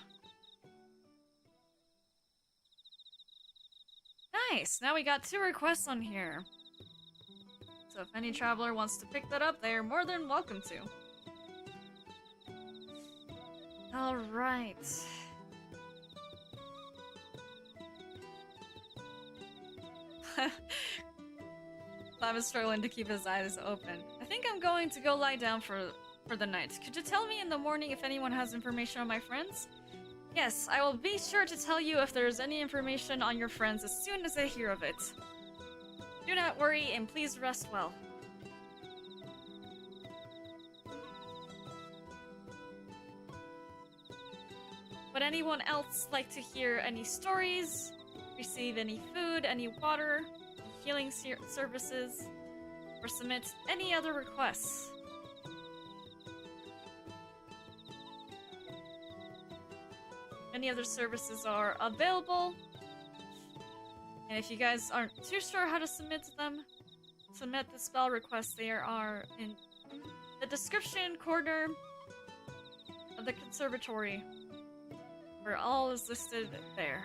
Nice! Now we got 2 requests on here. So if any traveler wants to pick that up, they are more than welcome to. Alright. Bob is struggling to keep his eyes open. I think I'm going to go lie down for the night. Could you tell me in the morning if anyone has information on my friends? Yes, I will be sure to tell you if there is any information on your friends as soon as I hear of it. Do not worry and please rest well. Would anyone else like to hear any stories, receive any food, any water, healing services, or submit any other requests? Any other services are available. And if you guys aren't too sure how to submit the spell requests. They are in the description corner of the conservatory, where all is listed there.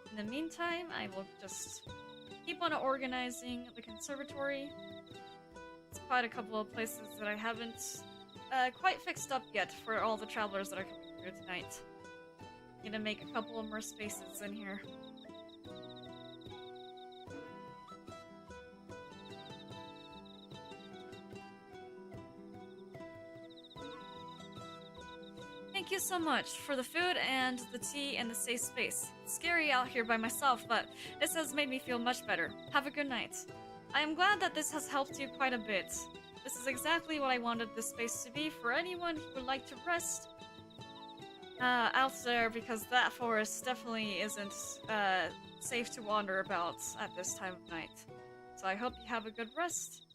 In the meantime, I will just keep on organizing the conservatory. It's quite a couple of places that I haven't quite fixed up yet for all the travelers that are coming through tonight. I'm gonna make a couple of more spaces in here. Thank you so much for the food and the tea and the safe space. It's scary out here by myself, but this has made me feel much better. Have a good night. I am glad that this has helped you quite a bit. This is exactly what I wanted this space to be for anyone who would like to rest out there, because that forest definitely isn't safe to wander about at this time of night. So I hope you have a good rest,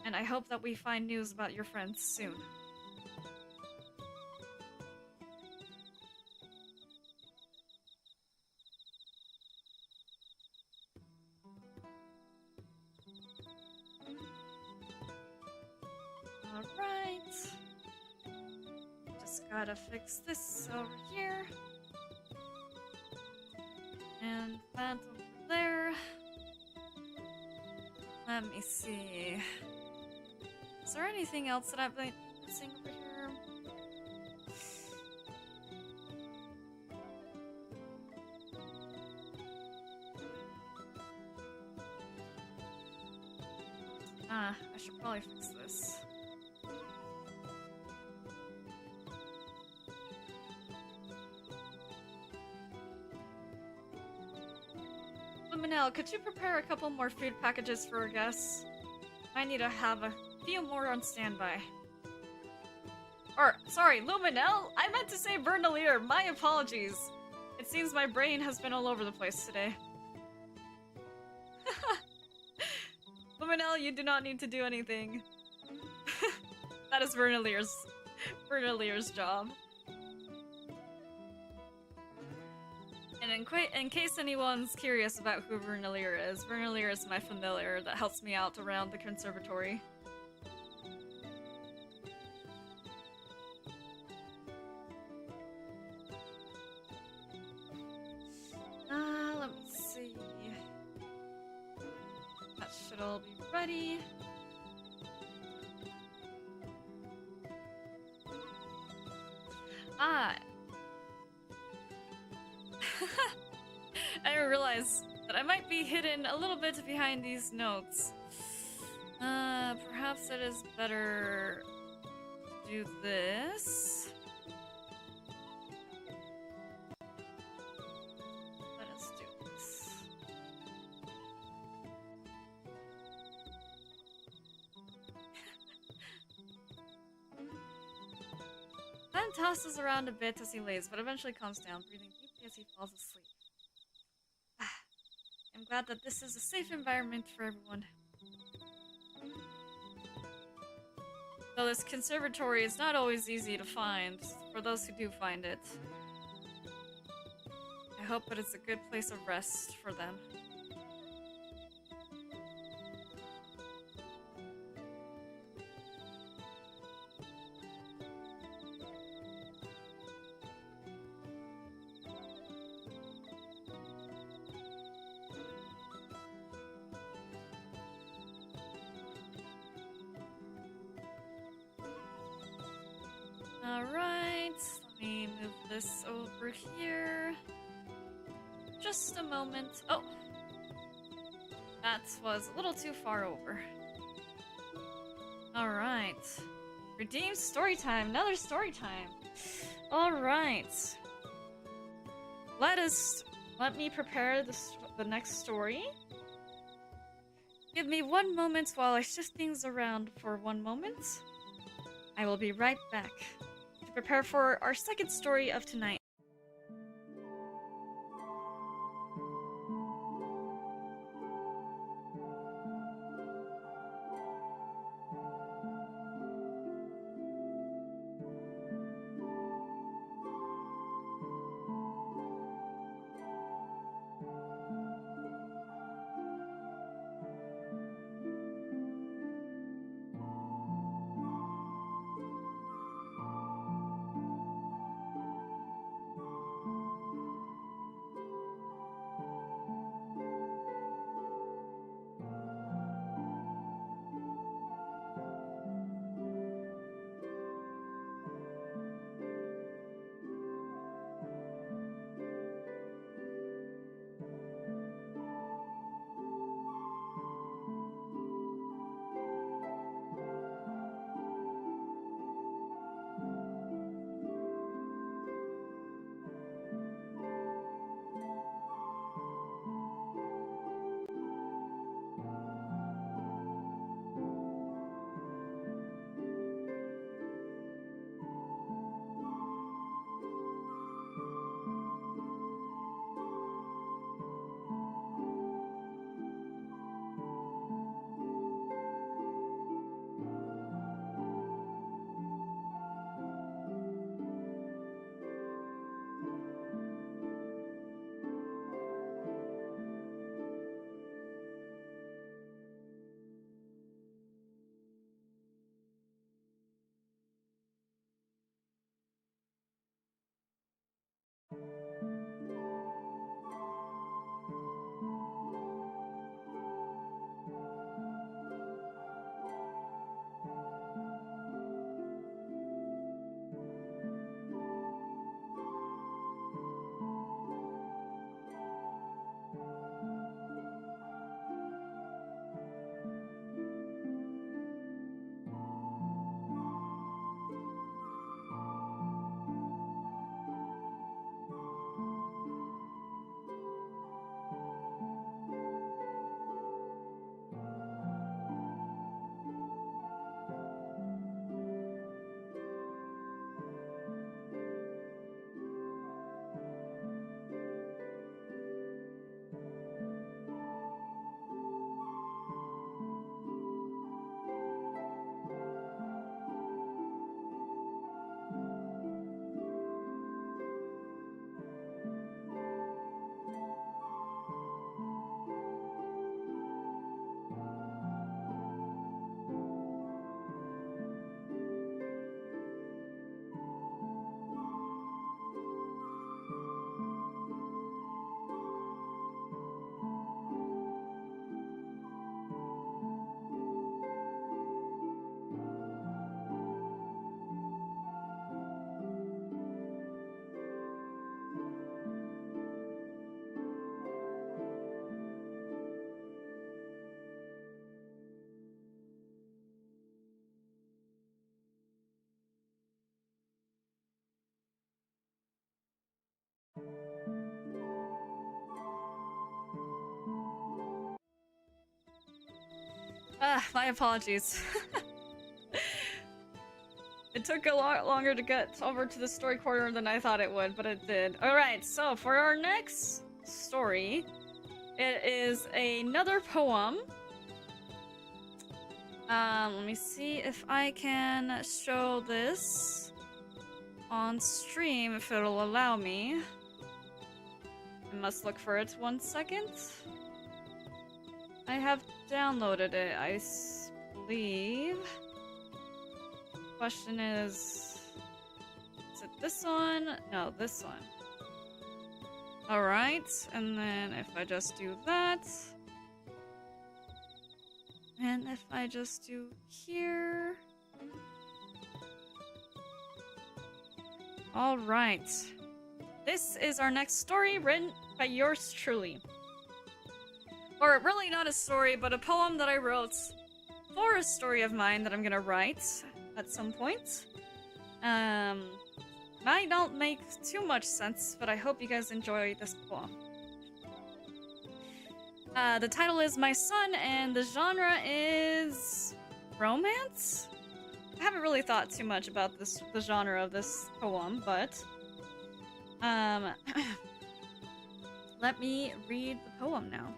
and I hope that we find news about your friends soon. Alright. Just gotta fix this over here. And that over there. Let me see. Is there anything else that I've been missing over here? I should probably fix this. Luminelle, could you prepare a couple more food packages for our guests? I need to have a few more on standby. Or, sorry, Luminelle? I meant to say Bernalier, my apologies. It seems my brain has been all over the place today. Luminelle, you do not need to do anything. That is Bernalier's job. And in case anyone's curious about who Bernalier is my familiar that helps me out around the conservatory. Let me see. That should all be ready. I realize that I might be hidden a little bit behind these notes. Perhaps it is better to do this. Let us do this. Ben tosses around a bit as he lays, but eventually calms down, breathing deeply as he falls asleep. I'm glad that this is a safe environment for everyone. Though this conservatory is not always easy to find, for those who do find it. I hope that it's a good place of rest for them. Alright, let me move this over here. Just a moment. Oh! That was a little too far over. Alright. Redeem story time. Another story time. Alright. Let me prepare the next story. Give me 1 moment while I shift things around for 1 moment. I will be right back to prepare for our second story of tonight. My apologies. It took a lot longer to get over to the story corner than I thought it would, but it did. Alright, so for our next story, it is another poem. Let me see if I can show this on stream, if it'll allow me. I must look for it 1 second. I have downloaded it, I believe. Question is it this one? No, this one. Alright, and then if I just do that, and if I just do here. Alright. This is our next story written by yours truly. Or really not a story, but a poem that I wrote for a story of mine that I'm gonna write at some point. Might not make too much sense, but I hope you guys enjoy this poem. The title is My Son, and the genre is romance? I haven't really thought too much about the genre of this poem, but let me read the poem now.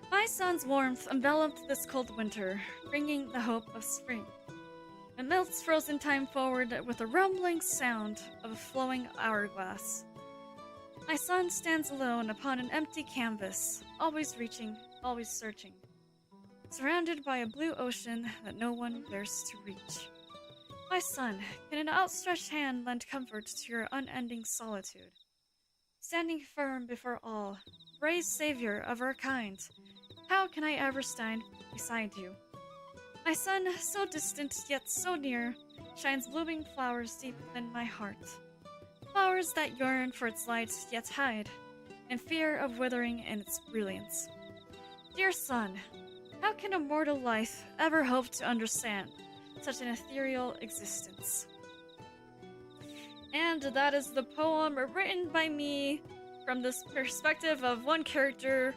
My son's warmth enveloped this cold winter, bringing the hope of spring. It melts frozen time forward with a rumbling sound of a flowing hourglass. My son stands alone upon an empty canvas, always reaching, always searching, surrounded by a blue ocean that no one dares to reach. My son, can an outstretched hand lend comfort to your unending solitude? Standing firm before all, brave savior of our kind, how can I ever stand beside you? My son, so distant yet so near, shines blooming flowers deep within my heart. Flowers that yearn for its light yet hide, in fear of withering in its brilliance. Dear son, how can a mortal life ever hope to understand such an ethereal existence? And that is the poem written by me from this perspective of one character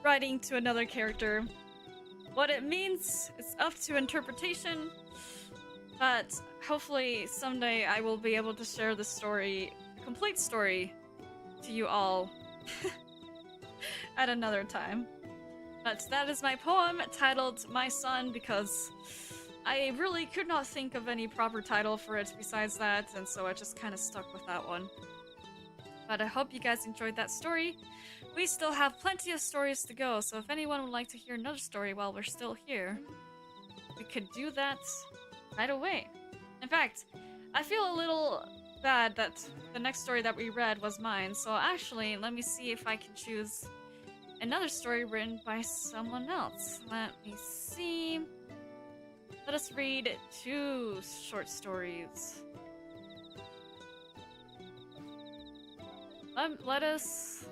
writing to another character. What it means is up to interpretation, but hopefully someday I will be able to share the story, complete story, to you all at another time. But that is my poem titled My Son, because I really could not think of any proper title for it besides that, and so I just kind of stuck with that one. But I hope you guys enjoyed that story. We still have plenty of stories to go, so if anyone would like to hear another story while we're still here, we could do that right away. In fact, I feel a little bad that the next story that we read was mine, so actually, let me see if I can choose another story written by someone else. Let me see. Let us read 2 short stories. Let us...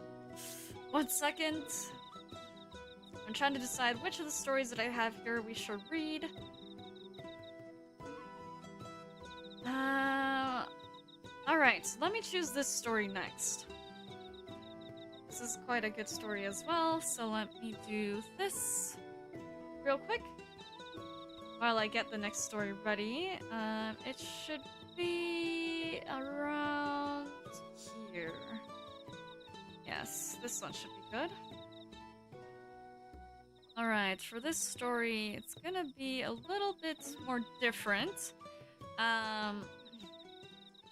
1 second. I'm trying to decide which of the stories that I have here we should read. Alright, let me choose this story next. This is quite a good story as well, so let me do this real quick while I get the next story ready. It should be around here. Yes, this one should be good. Alright, for this story, it's gonna be a little bit more different.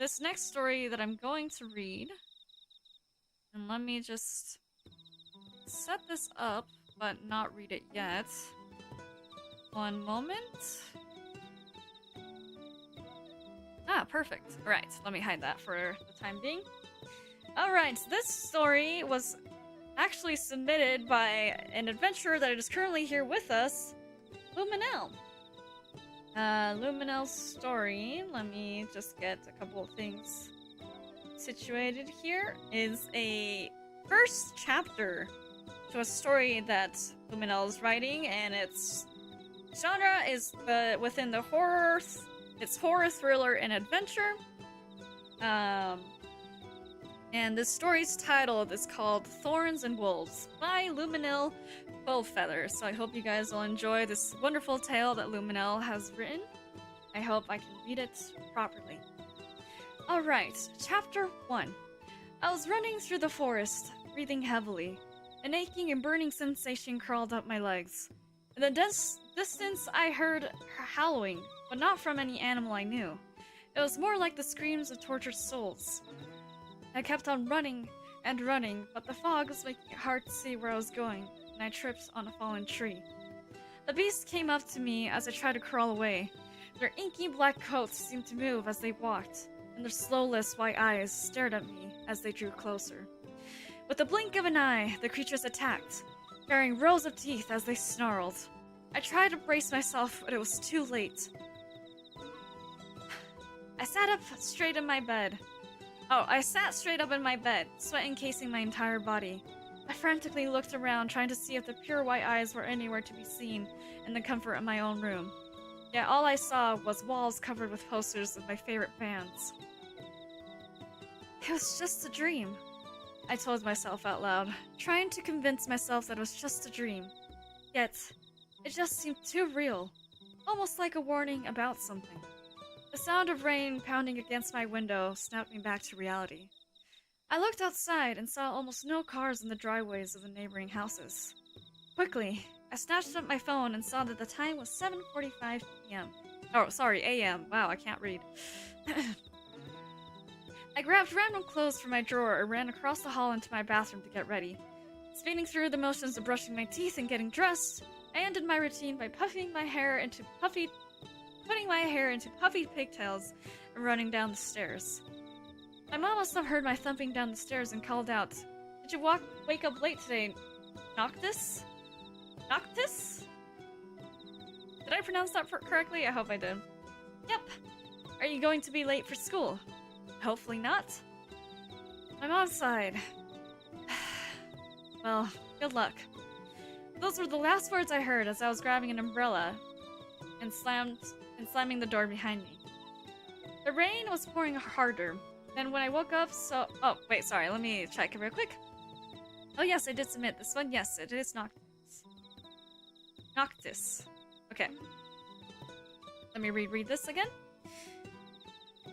This next story that I'm going to read, and let me just set this up, but not read it yet. 1 moment. Ah, perfect. Alright, let me hide that for the time being. Alright, this story was actually submitted by an adventurer that is currently here with us, Luminel. Luminel's story, let me just get a couple of things situated here, is a first chapter to a story that Luminel is writing, and its genre is within the horror, it's horror, thriller, and adventure. And this story's title is called Thorns and Wolves by Luminil Bowfeather. So I hope you guys will enjoy this wonderful tale that Luminil has written. I hope I can read it properly. Alright, Chapter 1. I was running through the forest, breathing heavily. An aching and burning sensation crawled up my legs. In the distance, I heard howling, but not from any animal I knew. It was more like the screams of tortured souls. I kept on running and running, but the fog was making it hard to see where I was going, and I tripped on a fallen tree. The beasts came up to me as I tried to crawl away. Their inky black coats seemed to move as they walked, and their slowless white eyes stared at me as they drew closer. With the blink of an eye, the creatures attacked, baring rows of teeth as they snarled. I tried to brace myself, but it was too late. I sat straight up in my bed, sweat encasing my entire body. I frantically looked around, trying to see if the pure white eyes were anywhere to be seen in the comfort of my own room. Yet all I saw was walls covered with posters of my favorite bands. It was just a dream, I told myself out loud, trying to convince myself that it was just a dream. Yet, it just seemed too real, almost like a warning about something. The sound of rain pounding against my window snapped me back to reality. I looked outside and saw almost no cars in the driveways of the neighboring houses. Quickly, I snatched up my phone and saw that the time was 7:45 p.m. Oh, sorry, a.m. Wow, I can't read. I grabbed random clothes from my drawer and ran across the hall into my bathroom to get ready. Speeding through the motions of brushing my teeth and getting dressed, I ended my routine by putting my hair into puffy pigtails and running down the stairs. My mom must have heard my thumping down the stairs and called out, "Did you wake up late today, Noctis? Noctis?" Did I pronounce that correctly? I hope I did. Yep. Are you going to be late for school? Hopefully not. My mom sighed. Well, good luck. Those were the last words I heard as I was grabbing an umbrella and slamming the door behind me. The rain was pouring harder. Then when I woke up, oh, wait, sorry, let me check it real quick. Oh yes, I did submit this one. Yes, it is Noctis. Noctis. Okay. Let me reread this again.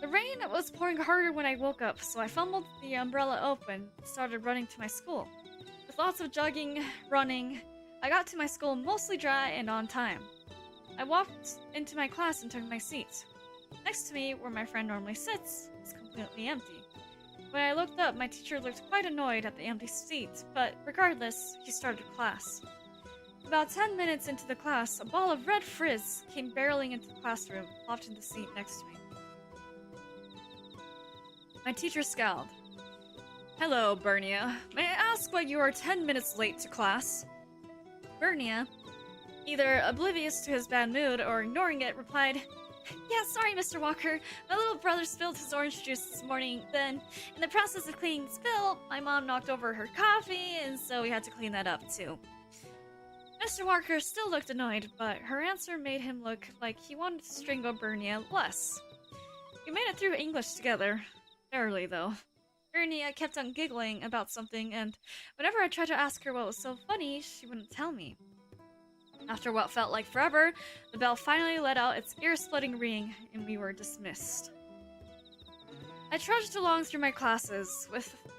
The rain was pouring harder when I woke up, so I fumbled the umbrella open and started running to my school. With lots of jogging, running, I got to my school mostly dry and on time. I walked into my class and took my seat. Next to me, where my friend normally sits, was completely empty. When I looked up, my teacher looked quite annoyed at the empty seat, but regardless, he started class. About 10 minutes into the class, a ball of red frizz came barreling into the classroom, plopped in the seat next to me. My teacher scowled. "Hello, Bernia. May I ask why you are 10 minutes late to class?" Bernia, either oblivious to his bad mood or ignoring it, replied, "Yeah, sorry, Mr. Walker. My little brother spilled his orange juice this morning. Then, in the process of cleaning the spill, my mom knocked over her coffee, and so we had to clean that up, too." Mr. Walker still looked annoyed, but her answer made him look like he wanted to strangle Bernia less. We made it through English together. Barely, though. Bernia kept on giggling about something, and whenever I tried to ask her what was so funny, she wouldn't tell me. After what felt like forever, the bell finally let out its ear-splitting ring, and we were dismissed. I trudged along through my classes,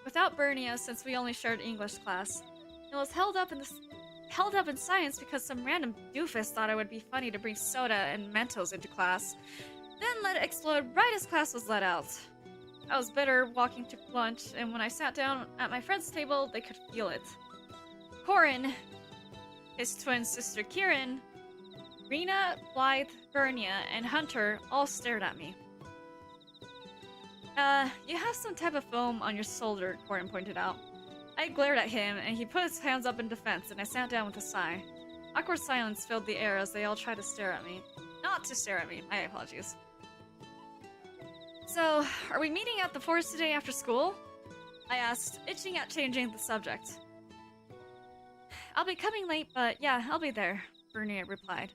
without Bernia since we only shared English class, and was held up in science because some random doofus thought it would be funny to bring soda and Mentos into class, then let it explode right as class was let out. I was bitter walking to lunch, and when I sat down at my friend's table, they could feel it. Corin, his twin sister Kieran, Rena, Blythe, Bernia, and Hunter all stared at me. You have some type of foam on your shoulder," Corin pointed out. I glared at him, and he put his hands up in defense, and I sat down with a sigh. Awkward silence filled the air as they all tried to stare at me. Not to stare at me, my apologies. "So, are we meeting at the forest today after school?" I asked, itching at changing the subject. "I'll be coming late, but yeah, I'll be there," Bernia replied.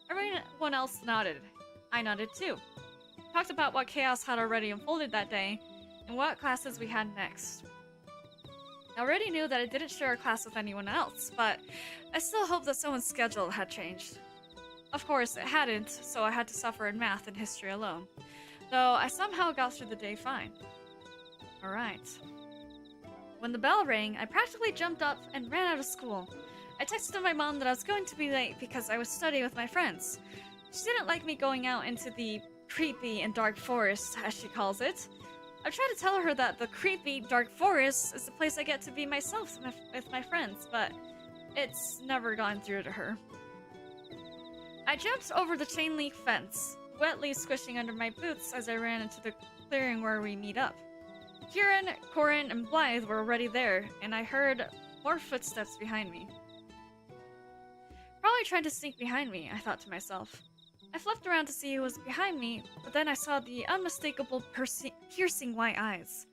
Everyone else nodded. I nodded too. Talked about what chaos had already unfolded that day, and what classes we had next. I already knew that I didn't share a class with anyone else, but I still hoped that someone's schedule had changed. Of course, it hadn't, so I had to suffer in math and history alone, though I somehow got through the day fine. Alright. When the bell rang, I practically jumped up and ran out of school. I texted my mom that I was going to be late because I was studying with my friends. She didn't like me going out into the creepy and dark forest, as she calls it. I tried to tell her that the creepy, dark forest is the place I get to be myself with my friends, but it's never gone through to her. I jumped over the chain link fence, wet leaves squishing under my boots as I ran into the clearing where we meet up. Kieran, Corin, and Blythe were already there, and I heard more footsteps behind me. Probably trying to sneak behind me, I thought to myself. I flipped around to see who was behind me, but then I saw the unmistakable piercing white eyes.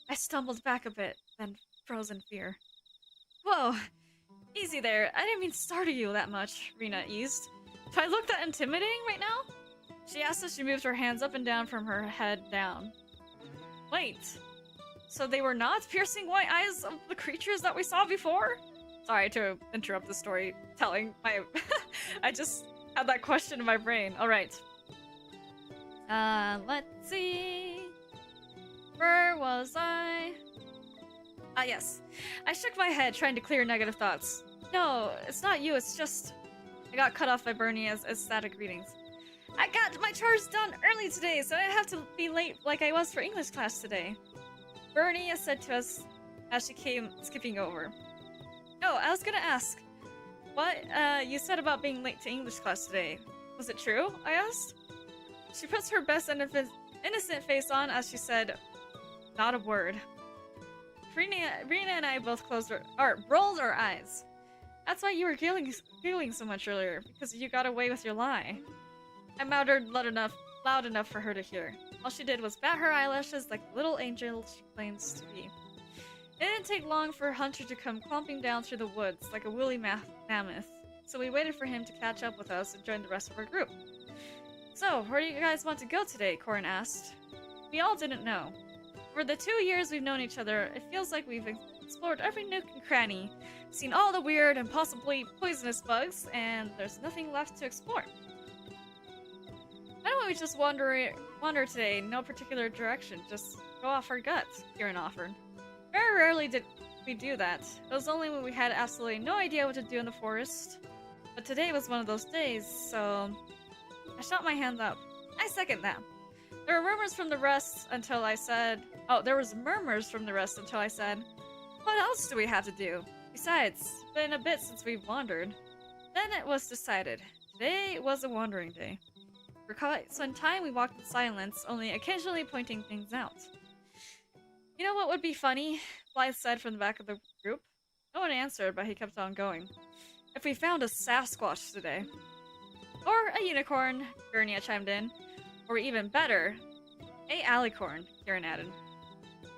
I stumbled back a bit, then froze in fear. Whoa, easy there. I didn't mean to startle you that much, Rena eased. Do I look that intimidating right now? She asked as she moved her hands up and down from her head down. Wait, so they were not piercing white eyes of the creatures that we saw before? Sorry to interrupt the storytelling. I just had that question in my brain. Alright. Let's see. Where was I? Ah, yes. I shook my head, trying to clear negative thoughts. No, it's not you, it's just... I got cut off by Bernie as static greetings. I got my chores done early today, so I didn't have to be late like I was for English class today. Bernie said to us as she came skipping over. Oh, I was gonna ask, what you said about being late to English class today. Was it true? I asked. She puts her best innocent face on as she said, not a word. Rena and I both rolled our eyes. That's why you were giggling so much earlier, because you got away with your lie. I muttered loud enough for her to hear. All she did was bat her eyelashes like the little angel she claims to be. It didn't take long for Hunter to come clomping down through the woods like a woolly mammoth, so we waited for him to catch up with us and join the rest of our group. So, where do you guys want to go today? Corin asked. We all didn't know. For the 2 years we've known each other, it feels like we've explored every nook and cranny, seen all the weird and possibly poisonous bugs, and there's nothing left to explore. Why don't we just wander today, no particular direction, just go off our guts, Kieran offered. Very rarely did we do that. It was only when we had absolutely no idea what to do in the forest. But today was one of those days, so... I shot my hand up. I second that. There were murmurs from the rest until I said... What else do we have to do? Besides, it's been a bit since we've wandered. Then it was decided. Today was a wandering day. For quite some time we walked in silence, only occasionally pointing things out. You know what would be funny? Blythe said from the back of the group. No one answered, but he kept on going. If we found a Sasquatch today. Or a unicorn, Gurnia chimed in. Or even better, a alicorn, Kieran added.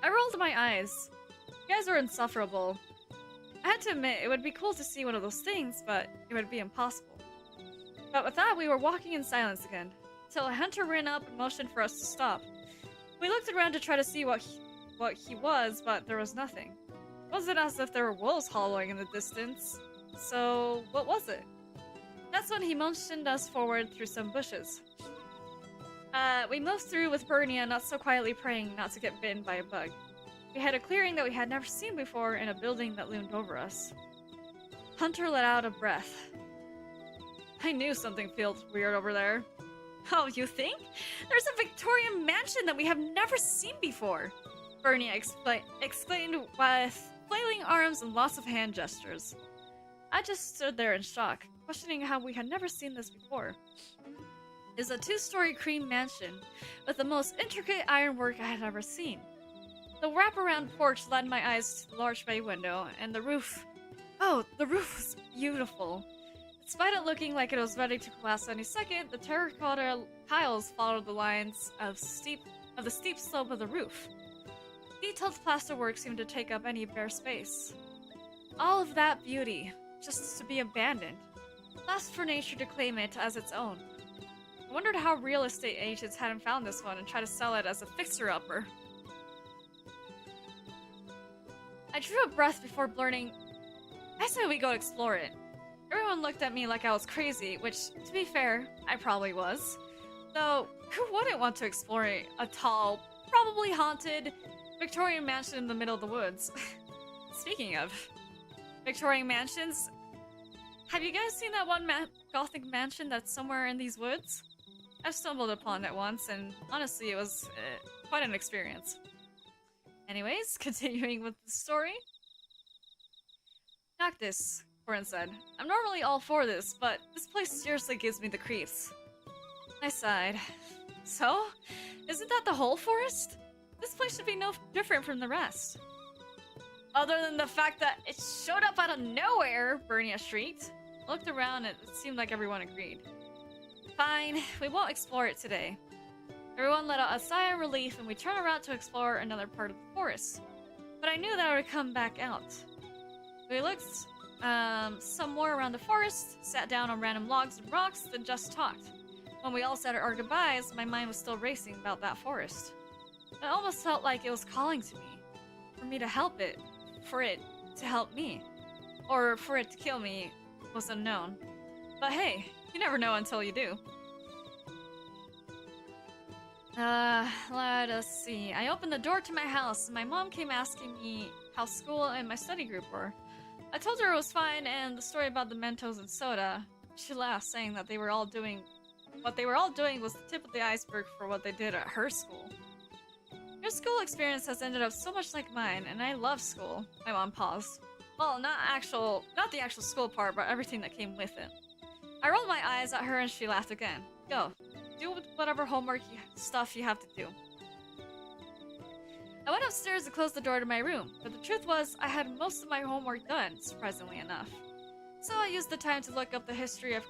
I rolled my eyes. You guys are insufferable. I had to admit, it would be cool to see one of those things, but it would be impossible. But with that, we were walking in silence again, until a hunter ran up and motioned for us to stop. We looked around to try to see what he was, but there was nothing. It wasn't as if there were wolves hollowing in the distance. So, what was it? That's when he motioned us forward through some bushes. We moved through with Bernia not so quietly praying not to get bitten by a bug. We had a clearing that we had never seen before in a building that loomed over us. Hunter let out a breath. I knew something felt weird over there. Oh, you think? There's a Victorian mansion that we have never seen before! Bernia exclaimed with flailing arms and lots of hand gestures. I just stood there in shock, questioning how we had never seen this before. It's a 2-story cream mansion with the most intricate ironwork I had ever seen. The wraparound porch led my eyes to the large bay window, and the roof... Oh, the roof was beautiful. Despite it looking like it was ready to collapse any second, the terracotta tiles followed the lines of the steep slope of the roof. Detailed plasterwork seemed to take up any bare space. All of that beauty, just to be abandoned. Left for nature to claim it as its own. I wondered how real estate agents hadn't found this one and tried to sell it as a fixer-upper. I drew a breath before blurting, I say we go explore it. Everyone looked at me like I was crazy, which, to be fair, I probably was. Though, who wouldn't want to explore a tall, probably haunted, Victorian mansion in the middle of the woods? Speaking of Victorian mansions, have you guys seen that one gothic mansion that's somewhere in these woods? I've stumbled upon it once, and honestly, it was quite an experience. Anyways, continuing with the story. Cactus, Corin said. I'm normally all for this, but this place seriously gives me the creeps. I sighed. So? Isn't that the whole forest? This place should be no different from the rest. Other than the fact that it showed up out of nowhere, Bernia shrieked. I looked around and it seemed like everyone agreed. Fine, we won't explore it today. Everyone let out a sigh of relief and we turned around to explore another part of the forest. But I knew that I would come back out. We looked some more around the forest, sat down on random logs and rocks, then just talked. When we all said our goodbyes, my mind was still racing about that forest. It almost felt like it was calling to me. For me to help it. For it to help me. Or for it to kill me was unknown. But hey, you never know until you do. Let us see. I opened the door to my house and my mom came asking me how school and my study group were. I told her it was fine and the story about the Mentos and soda. She laughed, saying that what they were all doing was the tip of the iceberg for what they did at her school. Your school experience has ended up so much like mine, and I love school. My mom paused. Well, not the actual school part, but everything that came with it. I rolled my eyes at her and she laughed again. Go. Do whatever homework stuff you have to do. I went upstairs and closed the door to my room, but the truth was I had most of my homework done, surprisingly enough. So I used the time to look up the history of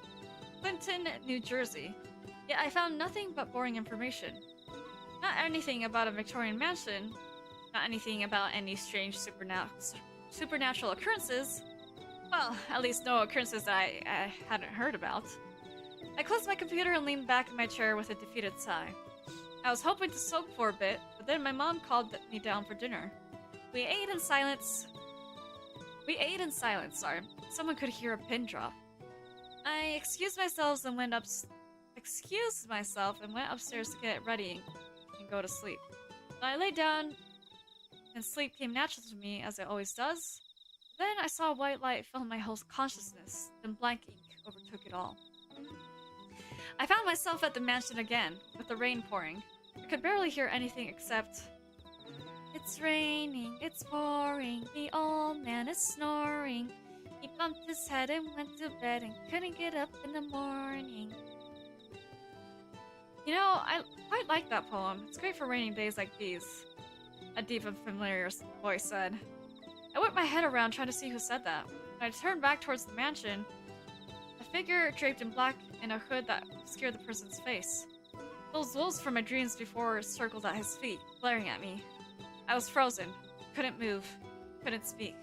Clinton, New Jersey. Yet I found nothing but boring information. Not anything about a Victorian mansion, not anything about any strange supernatural occurrences. Well, at least no occurrences that I hadn't heard about. I closed my computer and leaned back in my chair with a defeated sigh. I was hoping to soak for a bit, but then my mom called me down for dinner. We ate in silence, sorry. Someone could hear a pin drop. I excused myself and went upstairs to get ready and go to sleep. So I lay down and sleep came natural to me as it always does. Then I saw a white light fill my whole consciousness, then blank ink overtook it all. I found myself at the mansion again, with the rain pouring. I could barely hear anything except, it's raining, it's pouring, the old man is snoring. He bumped his head and went to bed and couldn't get up in the morning. You know, I quite like that poem. It's great for rainy days like these, a deep and familiar voice said. I whipped my head around trying to see who said that. When I turned back towards the mansion, a figure draped in black in a hood that obscured the person's face. Those wolves from my dreams before circled at his feet, glaring at me. I was frozen, couldn't move, couldn't speak.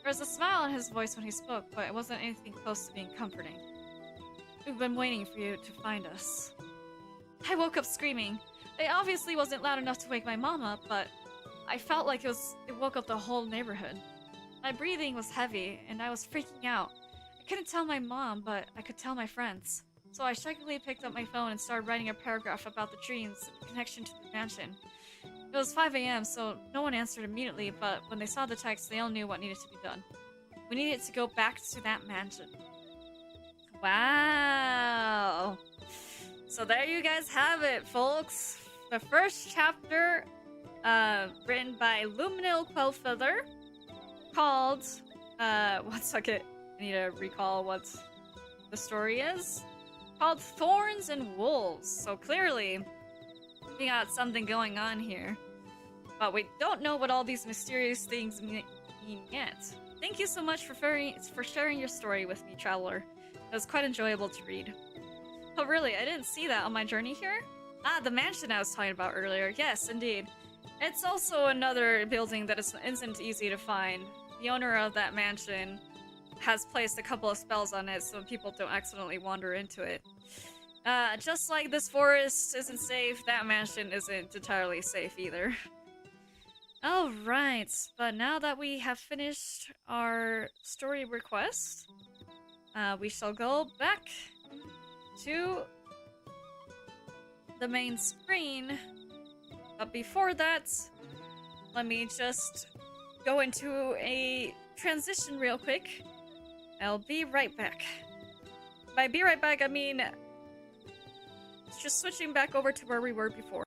There was a smile in his voice when he spoke, but it wasn't anything close to being comforting. We've been waiting for you to find us. I woke up screaming. It obviously wasn't loud enough to wake my mom up, but I felt like it woke up the whole neighborhood. My breathing was heavy, and I was freaking out. I couldn't tell my mom, but I could tell my friends. So I shakily picked up my phone and started writing a paragraph about the dreams in connection to the mansion. It was 5 a.m., so no one answered immediately, but when they saw the text, they all knew what needed to be done. We needed to go back to that mansion. Wow! So there you guys have it, folks. The first chapter, written by Luminil Quellfeather, called, one second, I need to recall what the story is. Called Thorns and Wolves. So clearly, we got something going on here. But we don't know what all these mysterious things mean yet. Thank you so much for sharing your story with me, Traveler. It was quite enjoyable to read. Oh really, I didn't see that on my journey here? Ah, the mansion I was talking about earlier. Yes, indeed. It's also another building that isn't easy to find. The owner of that mansion has placed a couple of spells on it so people don't accidentally wander into it. Just like this forest isn't safe, that mansion isn't entirely safe either. Alright, but now that we have finished our story request, we shall go back to the main screen. But before that, let me just go into a transition real quick. I'll be right back. By be right back, I mean just switching back over to where we were before.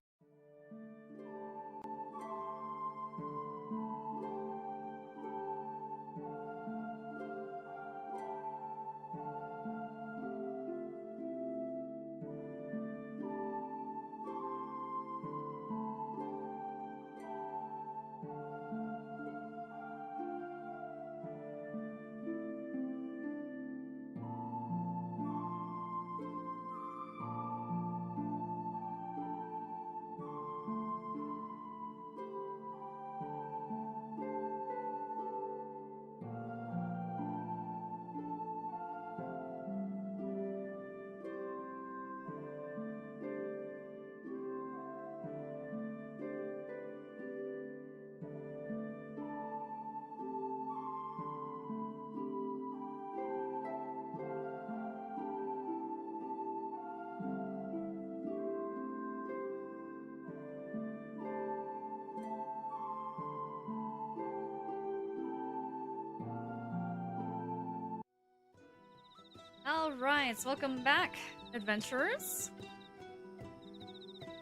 Alright, welcome back, adventurers.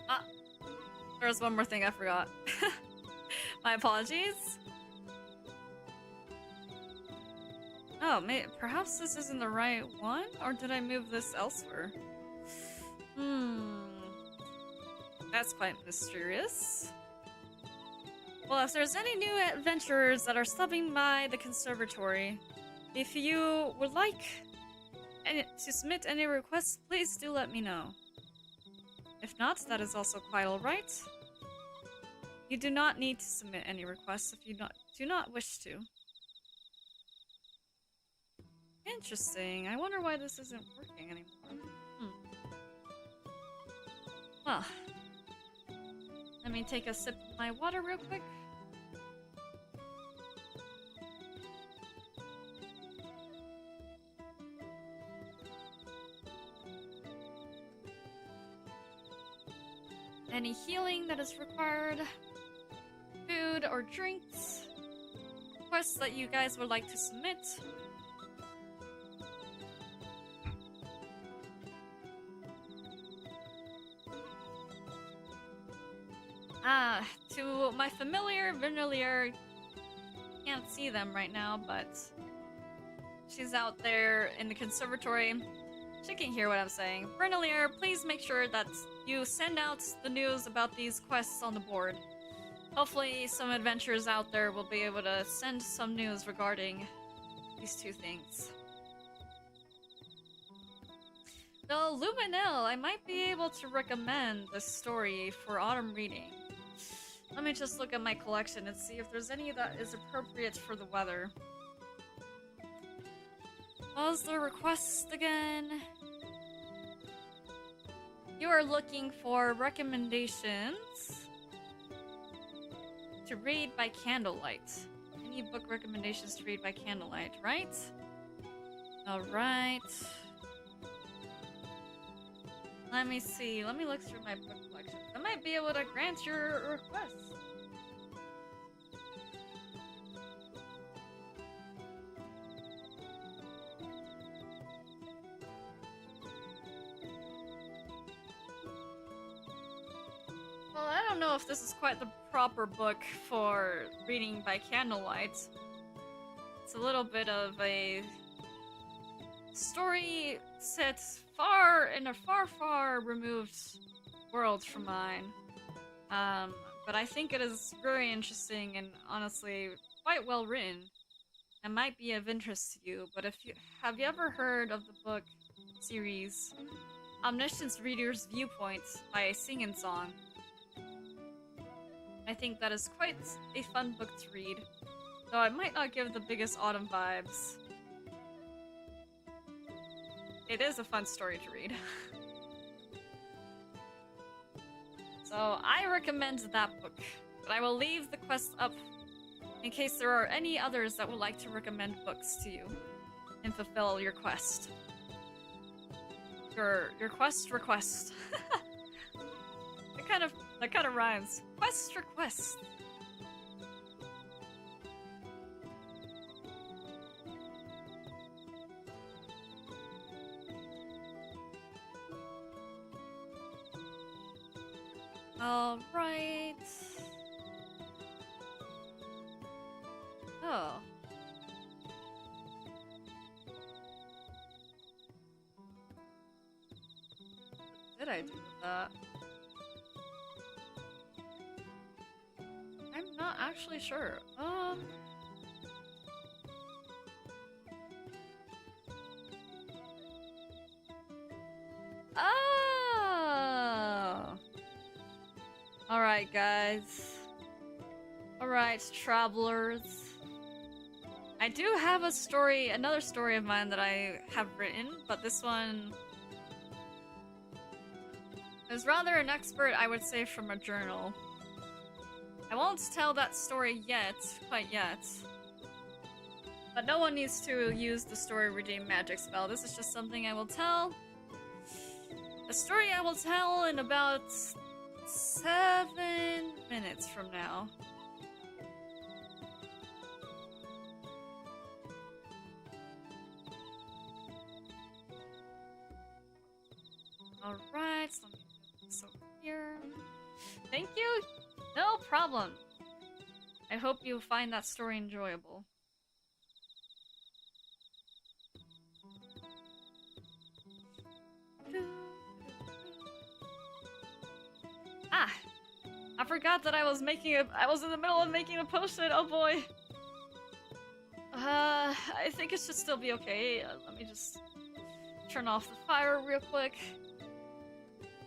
Ah, there's one more thing I forgot. My apologies. Oh, perhaps this isn't the right one? Or did I move this elsewhere? That's quite mysterious. Well, if there's any new adventurers that are stopping by the conservatory, if you would like to submit any requests, please do let me know. If not, that is also quite alright. You do not need to submit any requests if you do not wish to. Interesting. I wonder why this isn't working anymore. Well, let me take a sip of my water real quick. Any healing that is required, food or drinks, requests that you guys would like to submit. To my familiar Vernelier, can't see them right now, but she's out there in the conservatory. She can hear what I'm saying. Vernelier, please make sure that you send out the news about these quests on the board. Hopefully some adventurers out there will be able to send some news regarding these two things. Though Luminel, I might be able to recommend this story for autumn reading. Let me just look at my collection and see if there's any that is appropriate for the weather. What was the request again? You are looking for recommendations to read by candlelight. Any book recommendations to read by candlelight, right? Alright. Let me see. Let me look through my book collection. I might be able to grant your request. Well, I don't know if this is quite the proper book for reading by candlelight. It's a little bit of a story set far in a far removed world from mine. But I think it is very interesting and honestly quite well written. It might be of interest to you, but have you ever heard of the book series Omniscience Reader's Viewpoint by Sing and Song? I think that is quite a fun book to read, though it might not give the biggest autumn vibes. It is a fun story to read. So I recommend that book. but I will leave the quest up in case there are any others that would like to recommend books to you and fulfill your quest. Your quest request. That kind of rhymes. Quest request. All right. Oh. What did I do with that? I'm not actually sure. Oh. Alright, guys. Alright, travelers. I do have a story, another story of mine that I have written, but this one is rather an expert, I would say, from a journal. I won't tell that story yet, quite yet. But no one needs to use the story redeem magic spell. This is just something I will tell. A story I will tell in about 7 minutes from now. Alright, so let me do this over here. Thank you! No problem. I hope you find that story enjoyable. Ah! I forgot that I was in the middle of making a potion, oh boy! I think it should still be okay. Let me just turn off the fire real quick.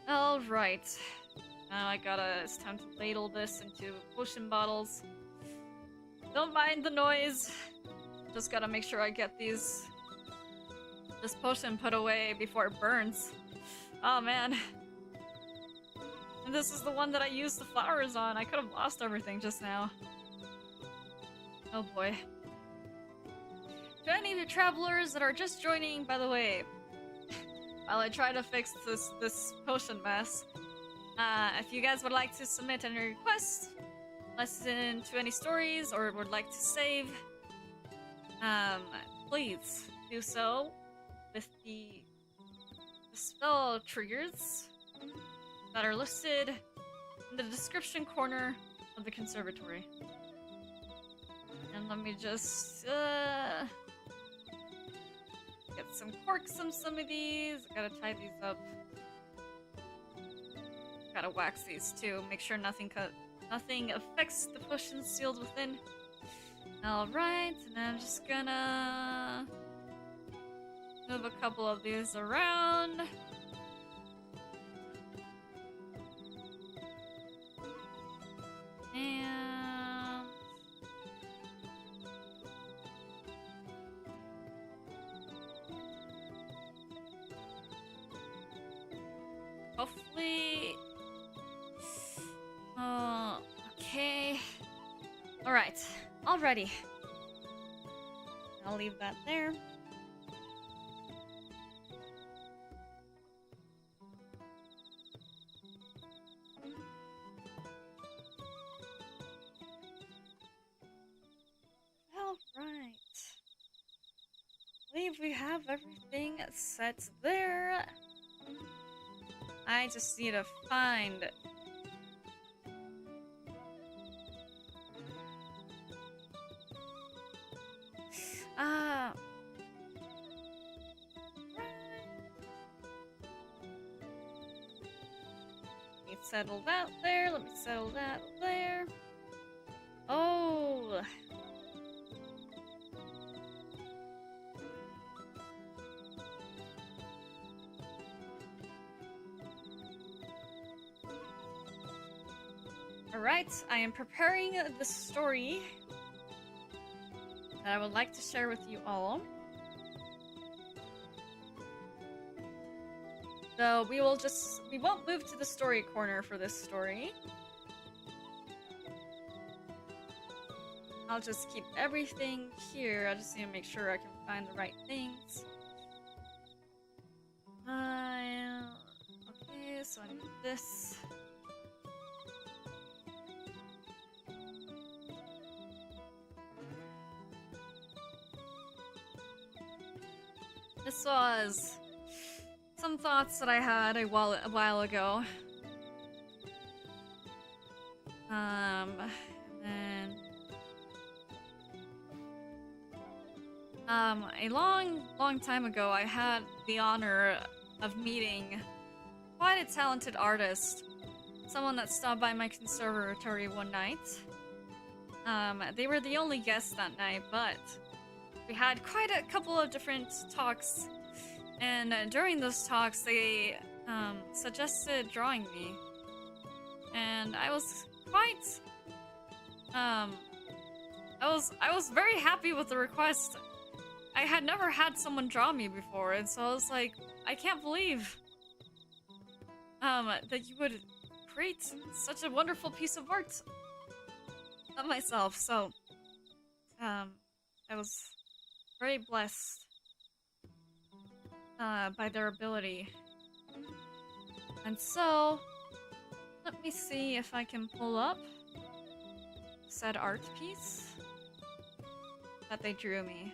Alright. Now it's time to ladle this into potion bottles. Don't mind the noise. Just gotta make sure I get this potion put away before it burns. Oh man. And this is the one that I used the flowers on. I could have lost everything just now. Oh boy. To any of you travelers that are just joining, by the way, while I try to fix this potion mess, if you guys would like to submit any requests, listen to any stories, or would like to save, please do so with the spell triggers that are listed in the description corner of the conservatory. And let me just get some corks on some of these. Gotta tie these up. Gotta wax these too. Make sure nothing affects the potions sealed within. Alright, and I'm just gonna move a couple of these around. And hopefully, okay. Alright, already. I'll leave that there. Alright. I believe we have everything set there. I just need to find let me settle that there. Let me settle that there. Oh. Alright, I am preparing the story that I would like to share with you all. So we won't move to the story corner for this story. I'll just keep everything here. I just need to make sure I can find the right things. Okay, so I need this. This was some thoughts that I had a while ago. And then a long time ago, I had the honor of meeting quite a talented artist, someone that stopped by my conservatory one night. They were the only guests that night, but we had quite a couple of different talks, and during those talks, they suggested drawing me, and I was quite I was very happy with the request. I had never had someone draw me before, and so I was like, I can't believe that you would create such a wonderful piece of art of myself. So I was very blessed by their ability. And so let me see if I can pull up said art piece that they drew me.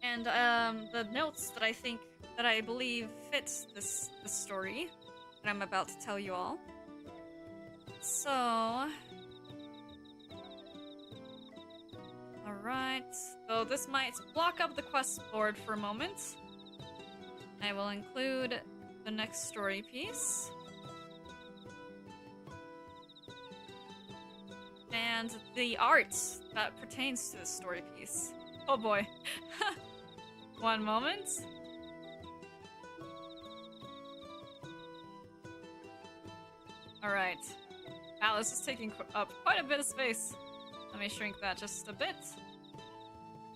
And the notes that I believe fits this story that I'm about to tell you all. So, alright. So this might block up the quest board for a moment. I will include the next story piece. And the art that pertains to this story piece. Oh boy. One moment. Alright. Wow, this is taking up quite a bit of space. Let me shrink that just a bit.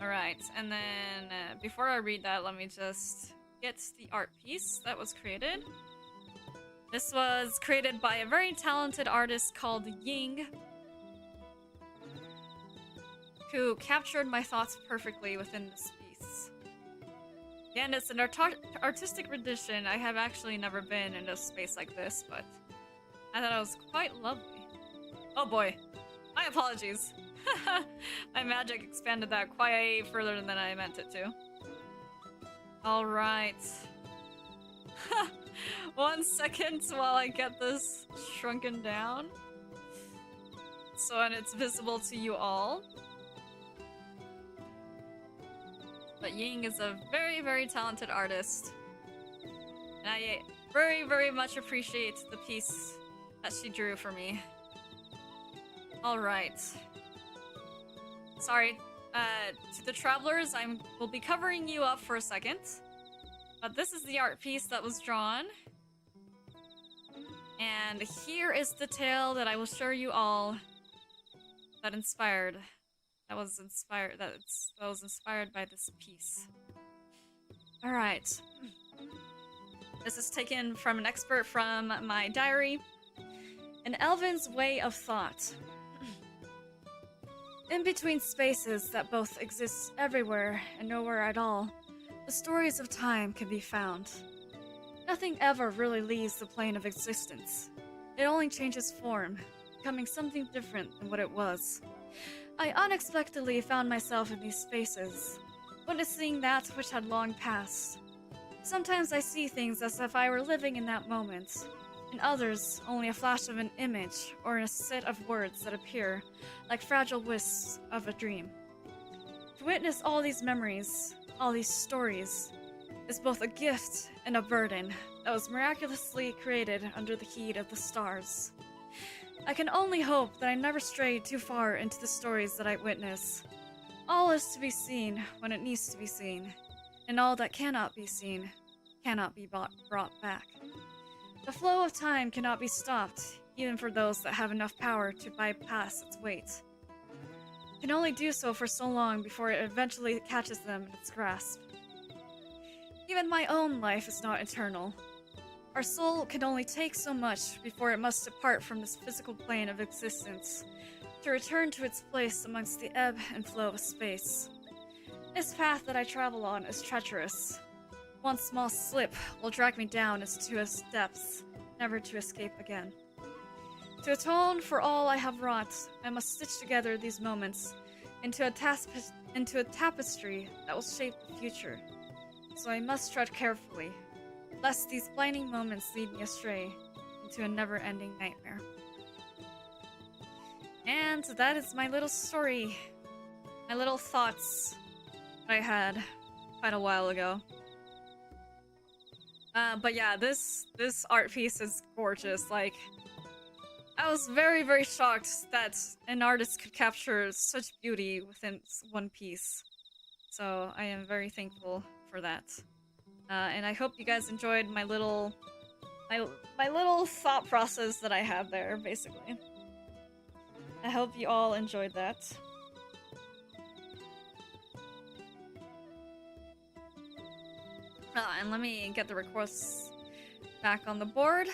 Alright, and then before I read that, let me just get the art piece that was created. This was created by a very talented artist called Ying, who captured my thoughts perfectly within this piece. Again, it's an artistic rendition. I have actually never been in a space like this, but I thought it was quite lovely. Oh boy, my apologies. My magic expanded that quite further than I meant it to. Alright. 1 second while I get this shrunken down. So, and it's visible to you all. But Ying is a very, very talented artist. And I very, very much appreciate the piece that she drew for me. Alright. Sorry, to the travelers, will be covering you up for a second. But this is the art piece that was drawn. And here is the tale that I will show you all that was inspired by this piece. Alright. This is taken from an expert from my diary. An elven's way of thought. In between spaces that both exist everywhere and nowhere at all, the stories of time can be found. Nothing ever really leaves the plane of existence. It only changes form, becoming something different than what it was. I unexpectedly found myself in these spaces, witnessing that which had long passed. Sometimes I see things as if I were living in that moment. In others, only a flash of an image or a set of words that appear like fragile wisps of a dream. To witness all these memories, all these stories, is both a gift and a burden that was miraculously created under the heat of the stars. I can only hope that I never strayed too far into the stories that I witness. All is to be seen when it needs to be seen, and all that cannot be seen cannot be brought back. The flow of time cannot be stopped, even for those that have enough power to bypass its weight. It can only do so for so long before it eventually catches them in its grasp. Even my own life is not eternal. Our soul can only take so much before it must depart from this physical plane of existence, to return to its place amongst the ebb and flow of space. This path that I travel on is treacherous. One small slip will drag me down into its depths, never to escape again. To atone for all I have wrought, I must stitch together these moments into a tapestry that will shape the future. So I must tread carefully, lest these blinding moments lead me astray into a never-ending nightmare. And that is my little story, my little thoughts that I had quite a while ago. But yeah, this art piece is gorgeous. Like, I was very, very shocked that an artist could capture such beauty within one piece. So I am very thankful for that. And I hope you guys enjoyed my little thought process that I had there, basically. I hope you all enjoyed that. And let me get the requests back on the board.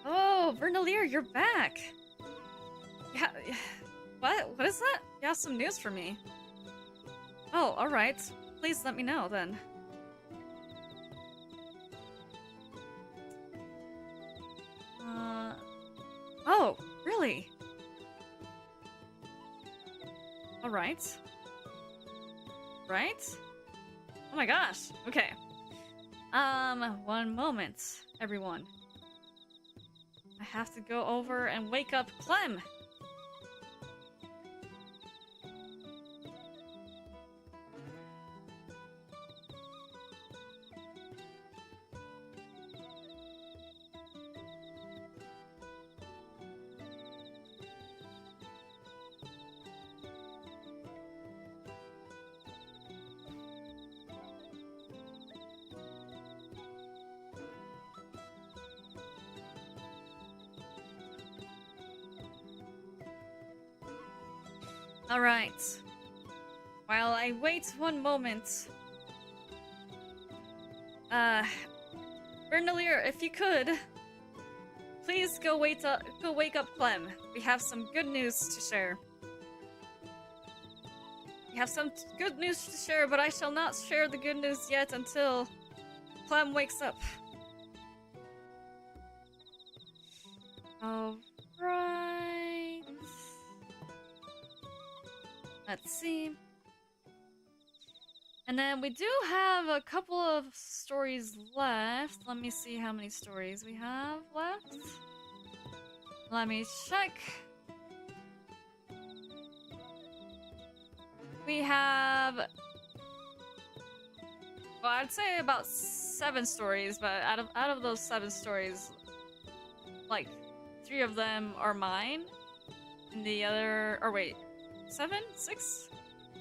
Oh, Vernalier, you're back! Yeah, what is that? You have some news for me. Oh, alright. Please let me know, then. Oh, really? Alright. Right? Oh my gosh, okay. One moment, everyone. I have to go over and wake up Clem! Alright. While I wait one moment. Vernalier, if you could, please go wake up Clem. We have some good news to share. We have some good news to share, but I shall not share the good news yet until Clem wakes up. Alright. Let's see. And then we do have a couple of stories left. Let me see how many stories we have left. Let me check. We have... well, I'd say about 7 stories, but out of those 7 stories, like, 3 of them are mine. And the other... or wait, 7? 6?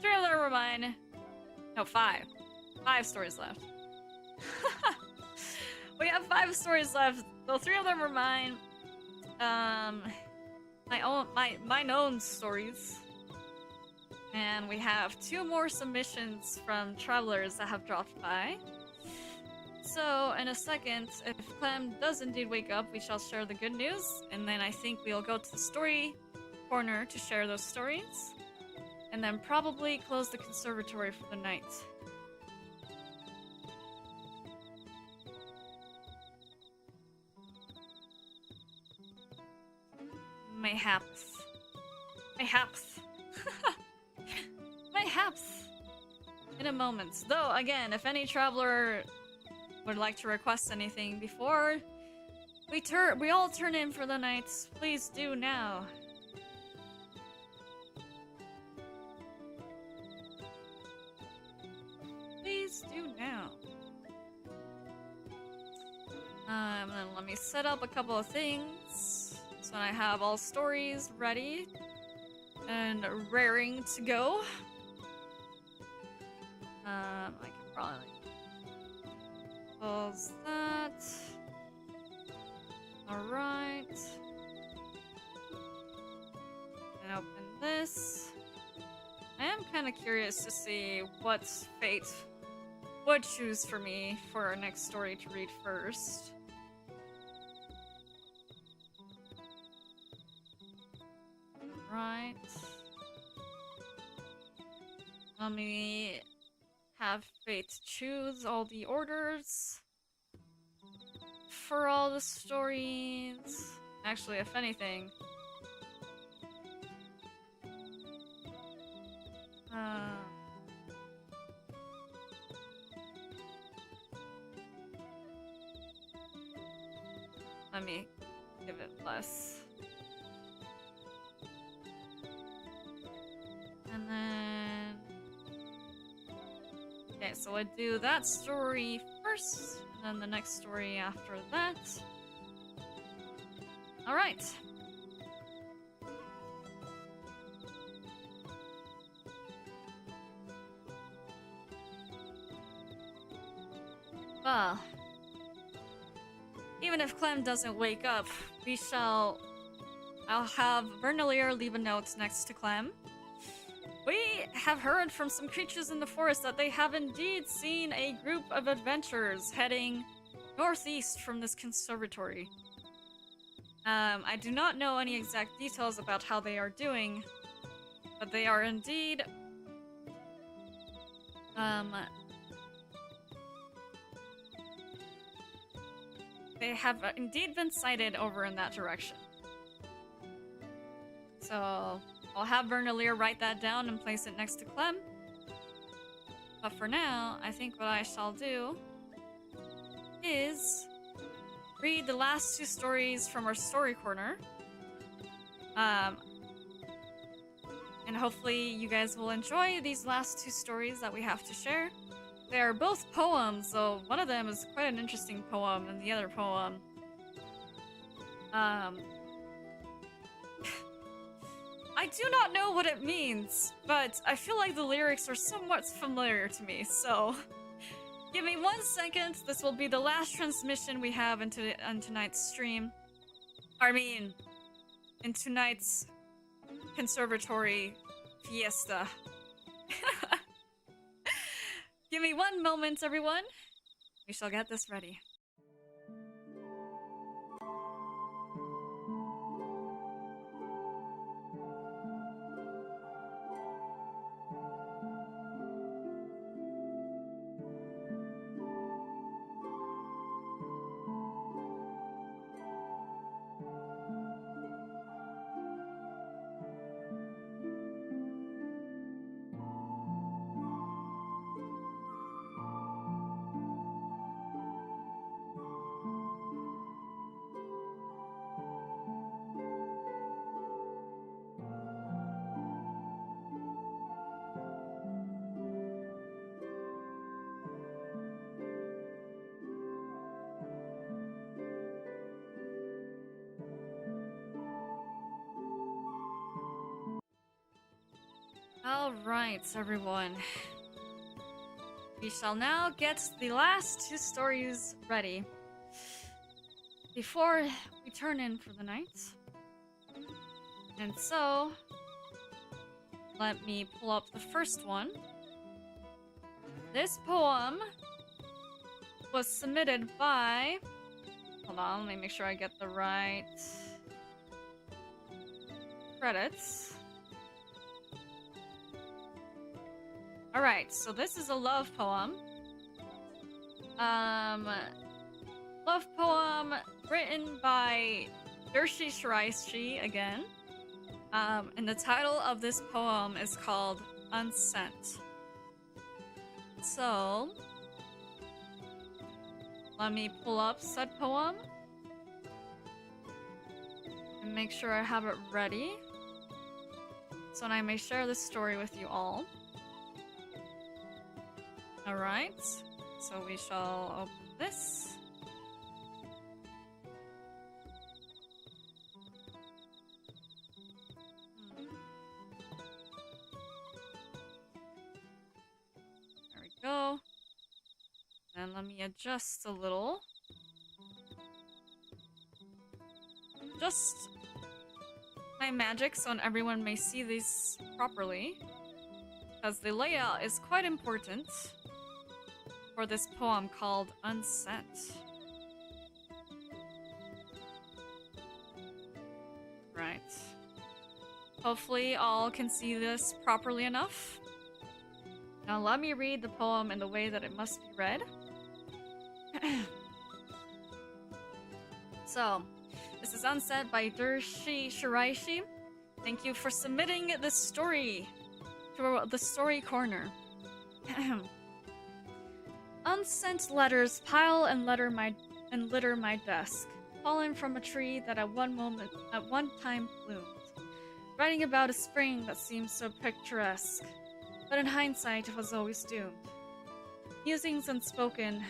3 of them are mine. No, 5. 5 stories left. We have 5 stories left, though 3 of them are mine. Mine own stories. And we have 2 more submissions from travelers that have dropped by. So, in a second, if Clem does indeed wake up, we shall share the good news. And then I think we'll go to the story corner to share those stories. And then probably close the conservatory for the night. Mayhaps. Mayhaps. Mayhaps. In a moment. Though, again, if any traveler would like to request anything before we all turn in for the night, please do now. Please do now. And then let me set up a couple of things. So I have all stories ready and raring to go. I can probably close that. Alright. And open this. I am kind of curious to see what fate would choose for me for our next story to read first. Right. Let me have fate choose all the orders for all the stories. Actually, if anything, let me give it less. And then... Okay, so I do that story first, and then the next story after that. Alright. Well, even if Clem doesn't wake up, I'll have Vernalier leave a note next to Clem. We have heard from some creatures in the forest that they have indeed seen a group of adventurers heading northeast from this conservatory. I do not know any exact details about how they are doing, but they are indeed... They have indeed been sighted over in that direction. So, I'll have Vernalier write that down and place it next to Clem. But for now, I think what I shall do is read the last two stories from our story corner. And hopefully you guys will enjoy these last two stories that we have to share. They are both poems, though one of them is quite an interesting poem, and the other poem... I do not know what it means, but I feel like the lyrics are somewhat familiar to me, so... Give me 1 second, this will be the last transmission we have in tonight's stream. In tonight's conservatory fiesta. Give me 1 moment, everyone. We shall get this ready. Alright, everyone. We shall now get the last two stories ready before we turn in for the night. And so, let me pull up the first one. This poem was submitted by... Hold on, let me make sure I get the right credits. Alright, so this is a love poem. Love poem written by Dershi Shiraishi again. And the title of this poem is called Unsent. So, let me pull up said poem and make sure I have it ready so I may share this story with you all. Alright, so we shall open this. There we go. And let me adjust a little. Just my magic so everyone may see these properly. because the layout is quite important for this poem called Unsent. Right. Hopefully all can see this properly enough. Now let me read the poem in the way that it must be read. So, this is Unsent by Dershi Shiraishi. Thank you for submitting this story to the story corner. Unsent letters pile and litter my desk, fallen from a tree that at one time bloomed, writing about a spring that seems so picturesque, but in hindsight was always doomed. Musings unspoken,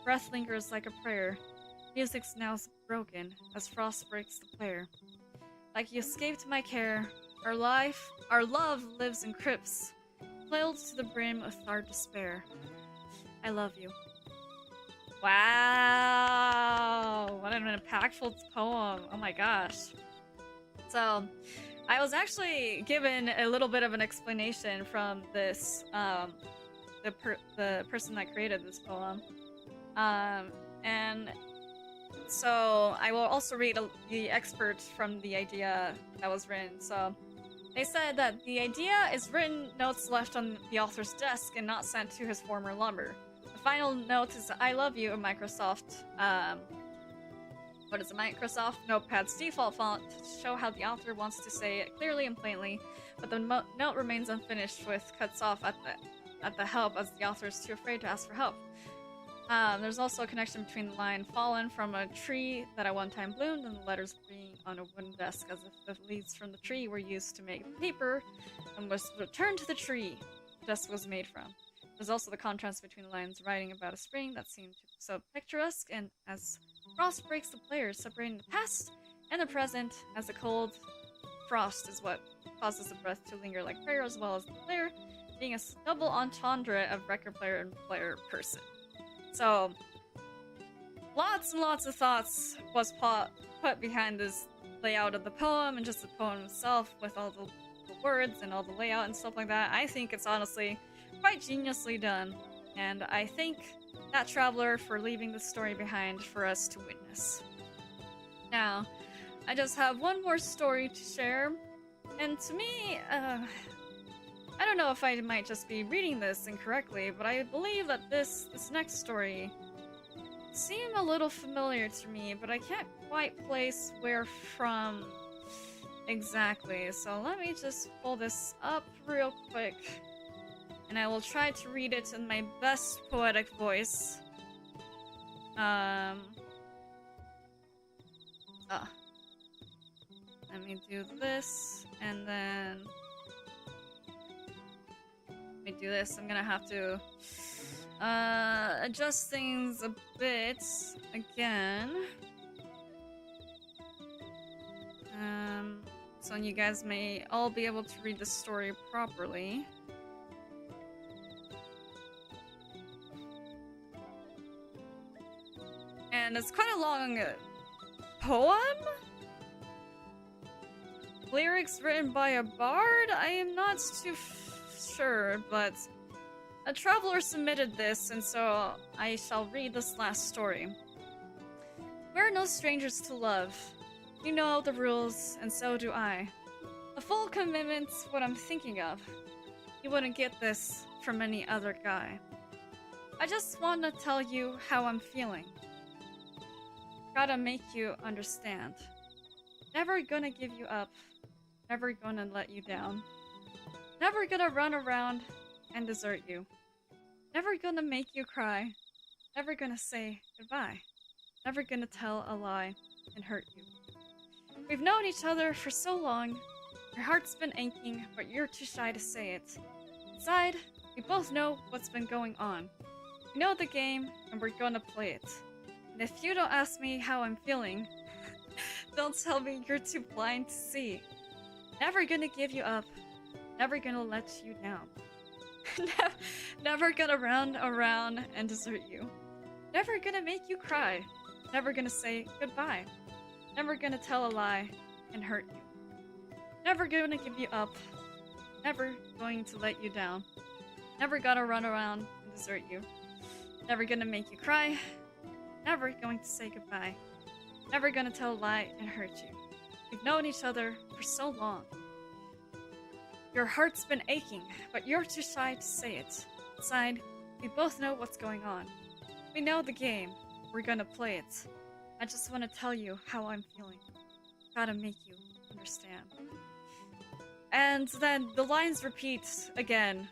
breath lingers like a prayer. Music's now broken as frost breaks the player. Like you escaped my care, our love lives in crypts, filled to the brim with our despair. I love you. Wow! What an impactful poem. Oh my gosh. So, I was actually given a little bit of an explanation from this, the person that created this poem. And so I will also read the excerpt from the idea that was written. So, they said that the idea is written notes left on the author's desk and not sent to his former lover. The final note is I love you in Microsoft, what is it, Microsoft Notepad's default font to show how the author wants to say it clearly and plainly, but the note remains unfinished with cuts off at the help as the author is too afraid to ask for help. There's also a connection between the line fallen from a tree that at one time bloomed and the letters being on a wooden desk, as if the leaves from the tree were used to make paper and was returned to the tree the desk was made from. There's also the contrast between the lines writing about a spring that seemed so picturesque, and as frost breaks the players, separating the past and the present, as the cold frost is what causes the breath to linger like prayer, as well as the player being a double entendre of record player and player person. So, lots and lots of thoughts was put behind this layout of the poem and just the poem itself, with all the words and all the layout and stuff like that. I think it's honestly quite geniusly done, and I thank that traveler for leaving the story behind for us to witness. Now, I just have one more story to share, and to me, I don't know if I might just be reading this incorrectly, but I believe that this next story seemed a little familiar to me, but I can't quite place where from exactly. So let me just pull this up real quick, and I will try to read it in my best poetic voice. Let me do this, and then let me do this. I'm gonna have to adjust things a bit again. So you guys may all be able to read the story properly. And it's quite a long poem? Lyrics written by a bard? I am not too sure, but a traveler submitted this, and so I shall read this last story. We're no strangers to love. You know the rules, and so do I. A full commitment's what I'm thinking of. You wouldn't get this from any other guy. I just want to tell you how I'm feeling. Gotta make you understand. Never gonna give you up. Never gonna let you down. Never gonna run around and desert you. Never gonna make you cry. Never gonna say goodbye. Never gonna tell a lie and hurt you. We've known each other for so long. Your heart's been aching, but you're too shy to say it. Inside, we both know what's been going on. We know the game, and we're gonna play it. And if you don't ask me how I'm feeling, don't tell me you're too blind to see. Never gonna give you up. Never gonna let you down. Never gonna run around and desert you. Never gonna make you cry. Never gonna say goodbye. Never gonna tell a lie and hurt you. Never gonna give you up. Never going to let you down. Never gonna run around and desert you. Never gonna make you cry. Never going to say goodbye. Never gonna tell a lie and hurt you. We've known each other for so long. Your heart's been aching, but you're too shy to say it. Inside, we both know what's going on. We know the game. We're gonna play it. I just want to tell you how I'm feeling. Gotta make you understand. And then the lines repeat again,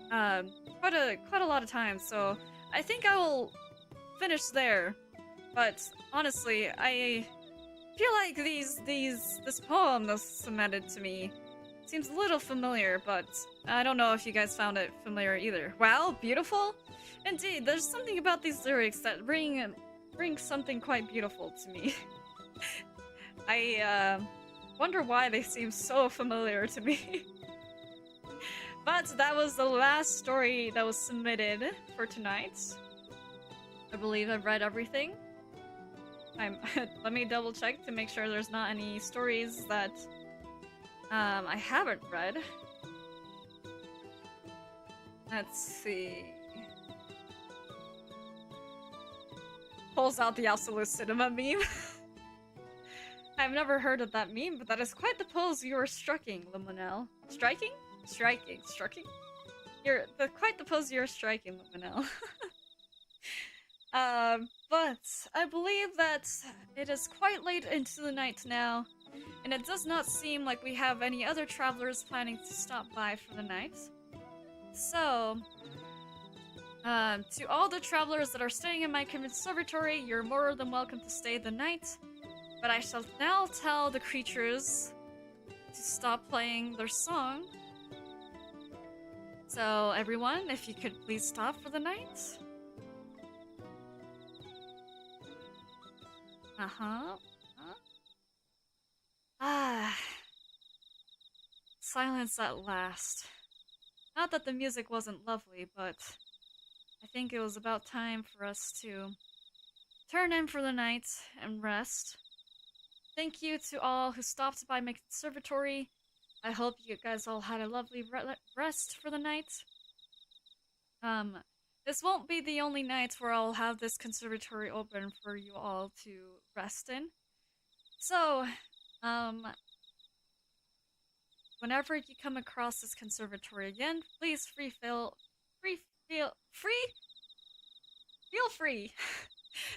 quite a lot of times. So I think I will finish there. But honestly, I feel like this poem that's submitted to me seems a little familiar, but I don't know if you guys found it familiar either. Wow, beautiful? Indeed, there's something about these lyrics that bring something quite beautiful to me. I wonder why they seem so familiar to me. But that was the last story that was submitted for tonight. I believe I've read everything. Let me double check to make sure there's not any stories that I haven't read. Let's see. Pulls out the absolute cinema meme. I've never heard of that meme, but that is quite the pose you are striking, Limonel. Striking? Striking? Quite the pose you're striking, Limonel. But I believe that it is quite late into the night now, and it does not seem like we have any other travelers planning to stop by for the night. So, to all the travelers that are staying in my conservatory, you're more than welcome to stay the night. But I shall now tell the creatures to stop playing their song. So, everyone, if you could please stop for the night. Silence at last. Not that the music wasn't lovely, but I think it was about time for us to turn in for the night and rest. Thank you to all who stopped by my conservatory. I hope you guys all had a lovely rest for the night. This won't be the only night where I'll have this conservatory open for you all to rest in. So, whenever you come across this conservatory again, please feel free to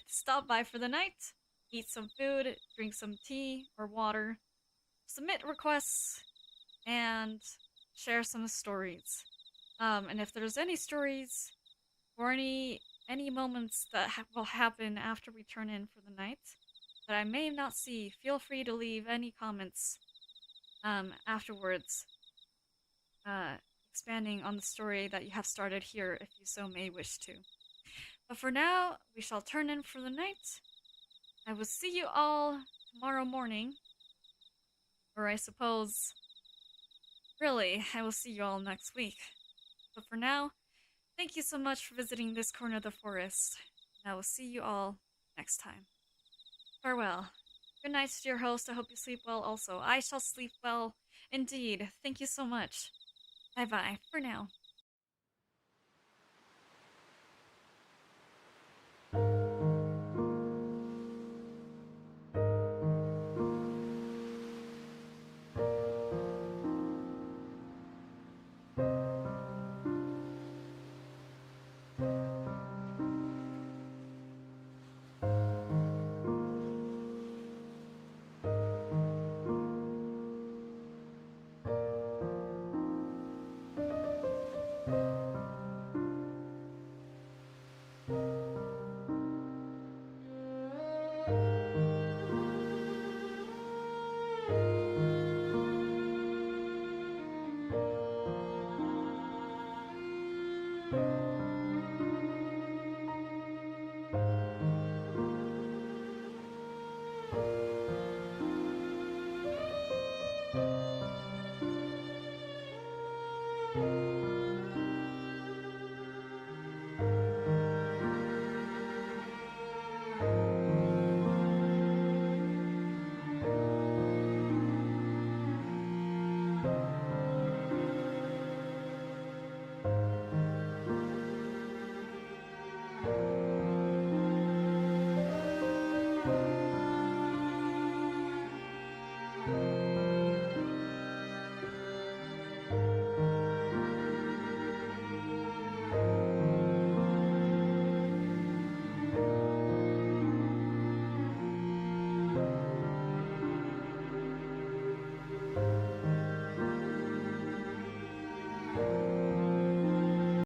stop by for the night, eat some food, drink some tea or water, submit requests, and share some stories. And if there's any stories or any moments that will happen after we turn in for the night that I may not see, feel free to leave any comments afterwards, expanding on the story that you have started here if you so may wish to. But for now, we shall turn in for the night. I will see you all tomorrow morning, or I suppose, really, I will see you all next week. But for now, thank you so much for visiting this corner of the forest, and I will see you all next time. Farewell. Good night, dear host. I hope you sleep well also. I shall sleep well indeed. Thank you so much. Bye-bye for now. Bye.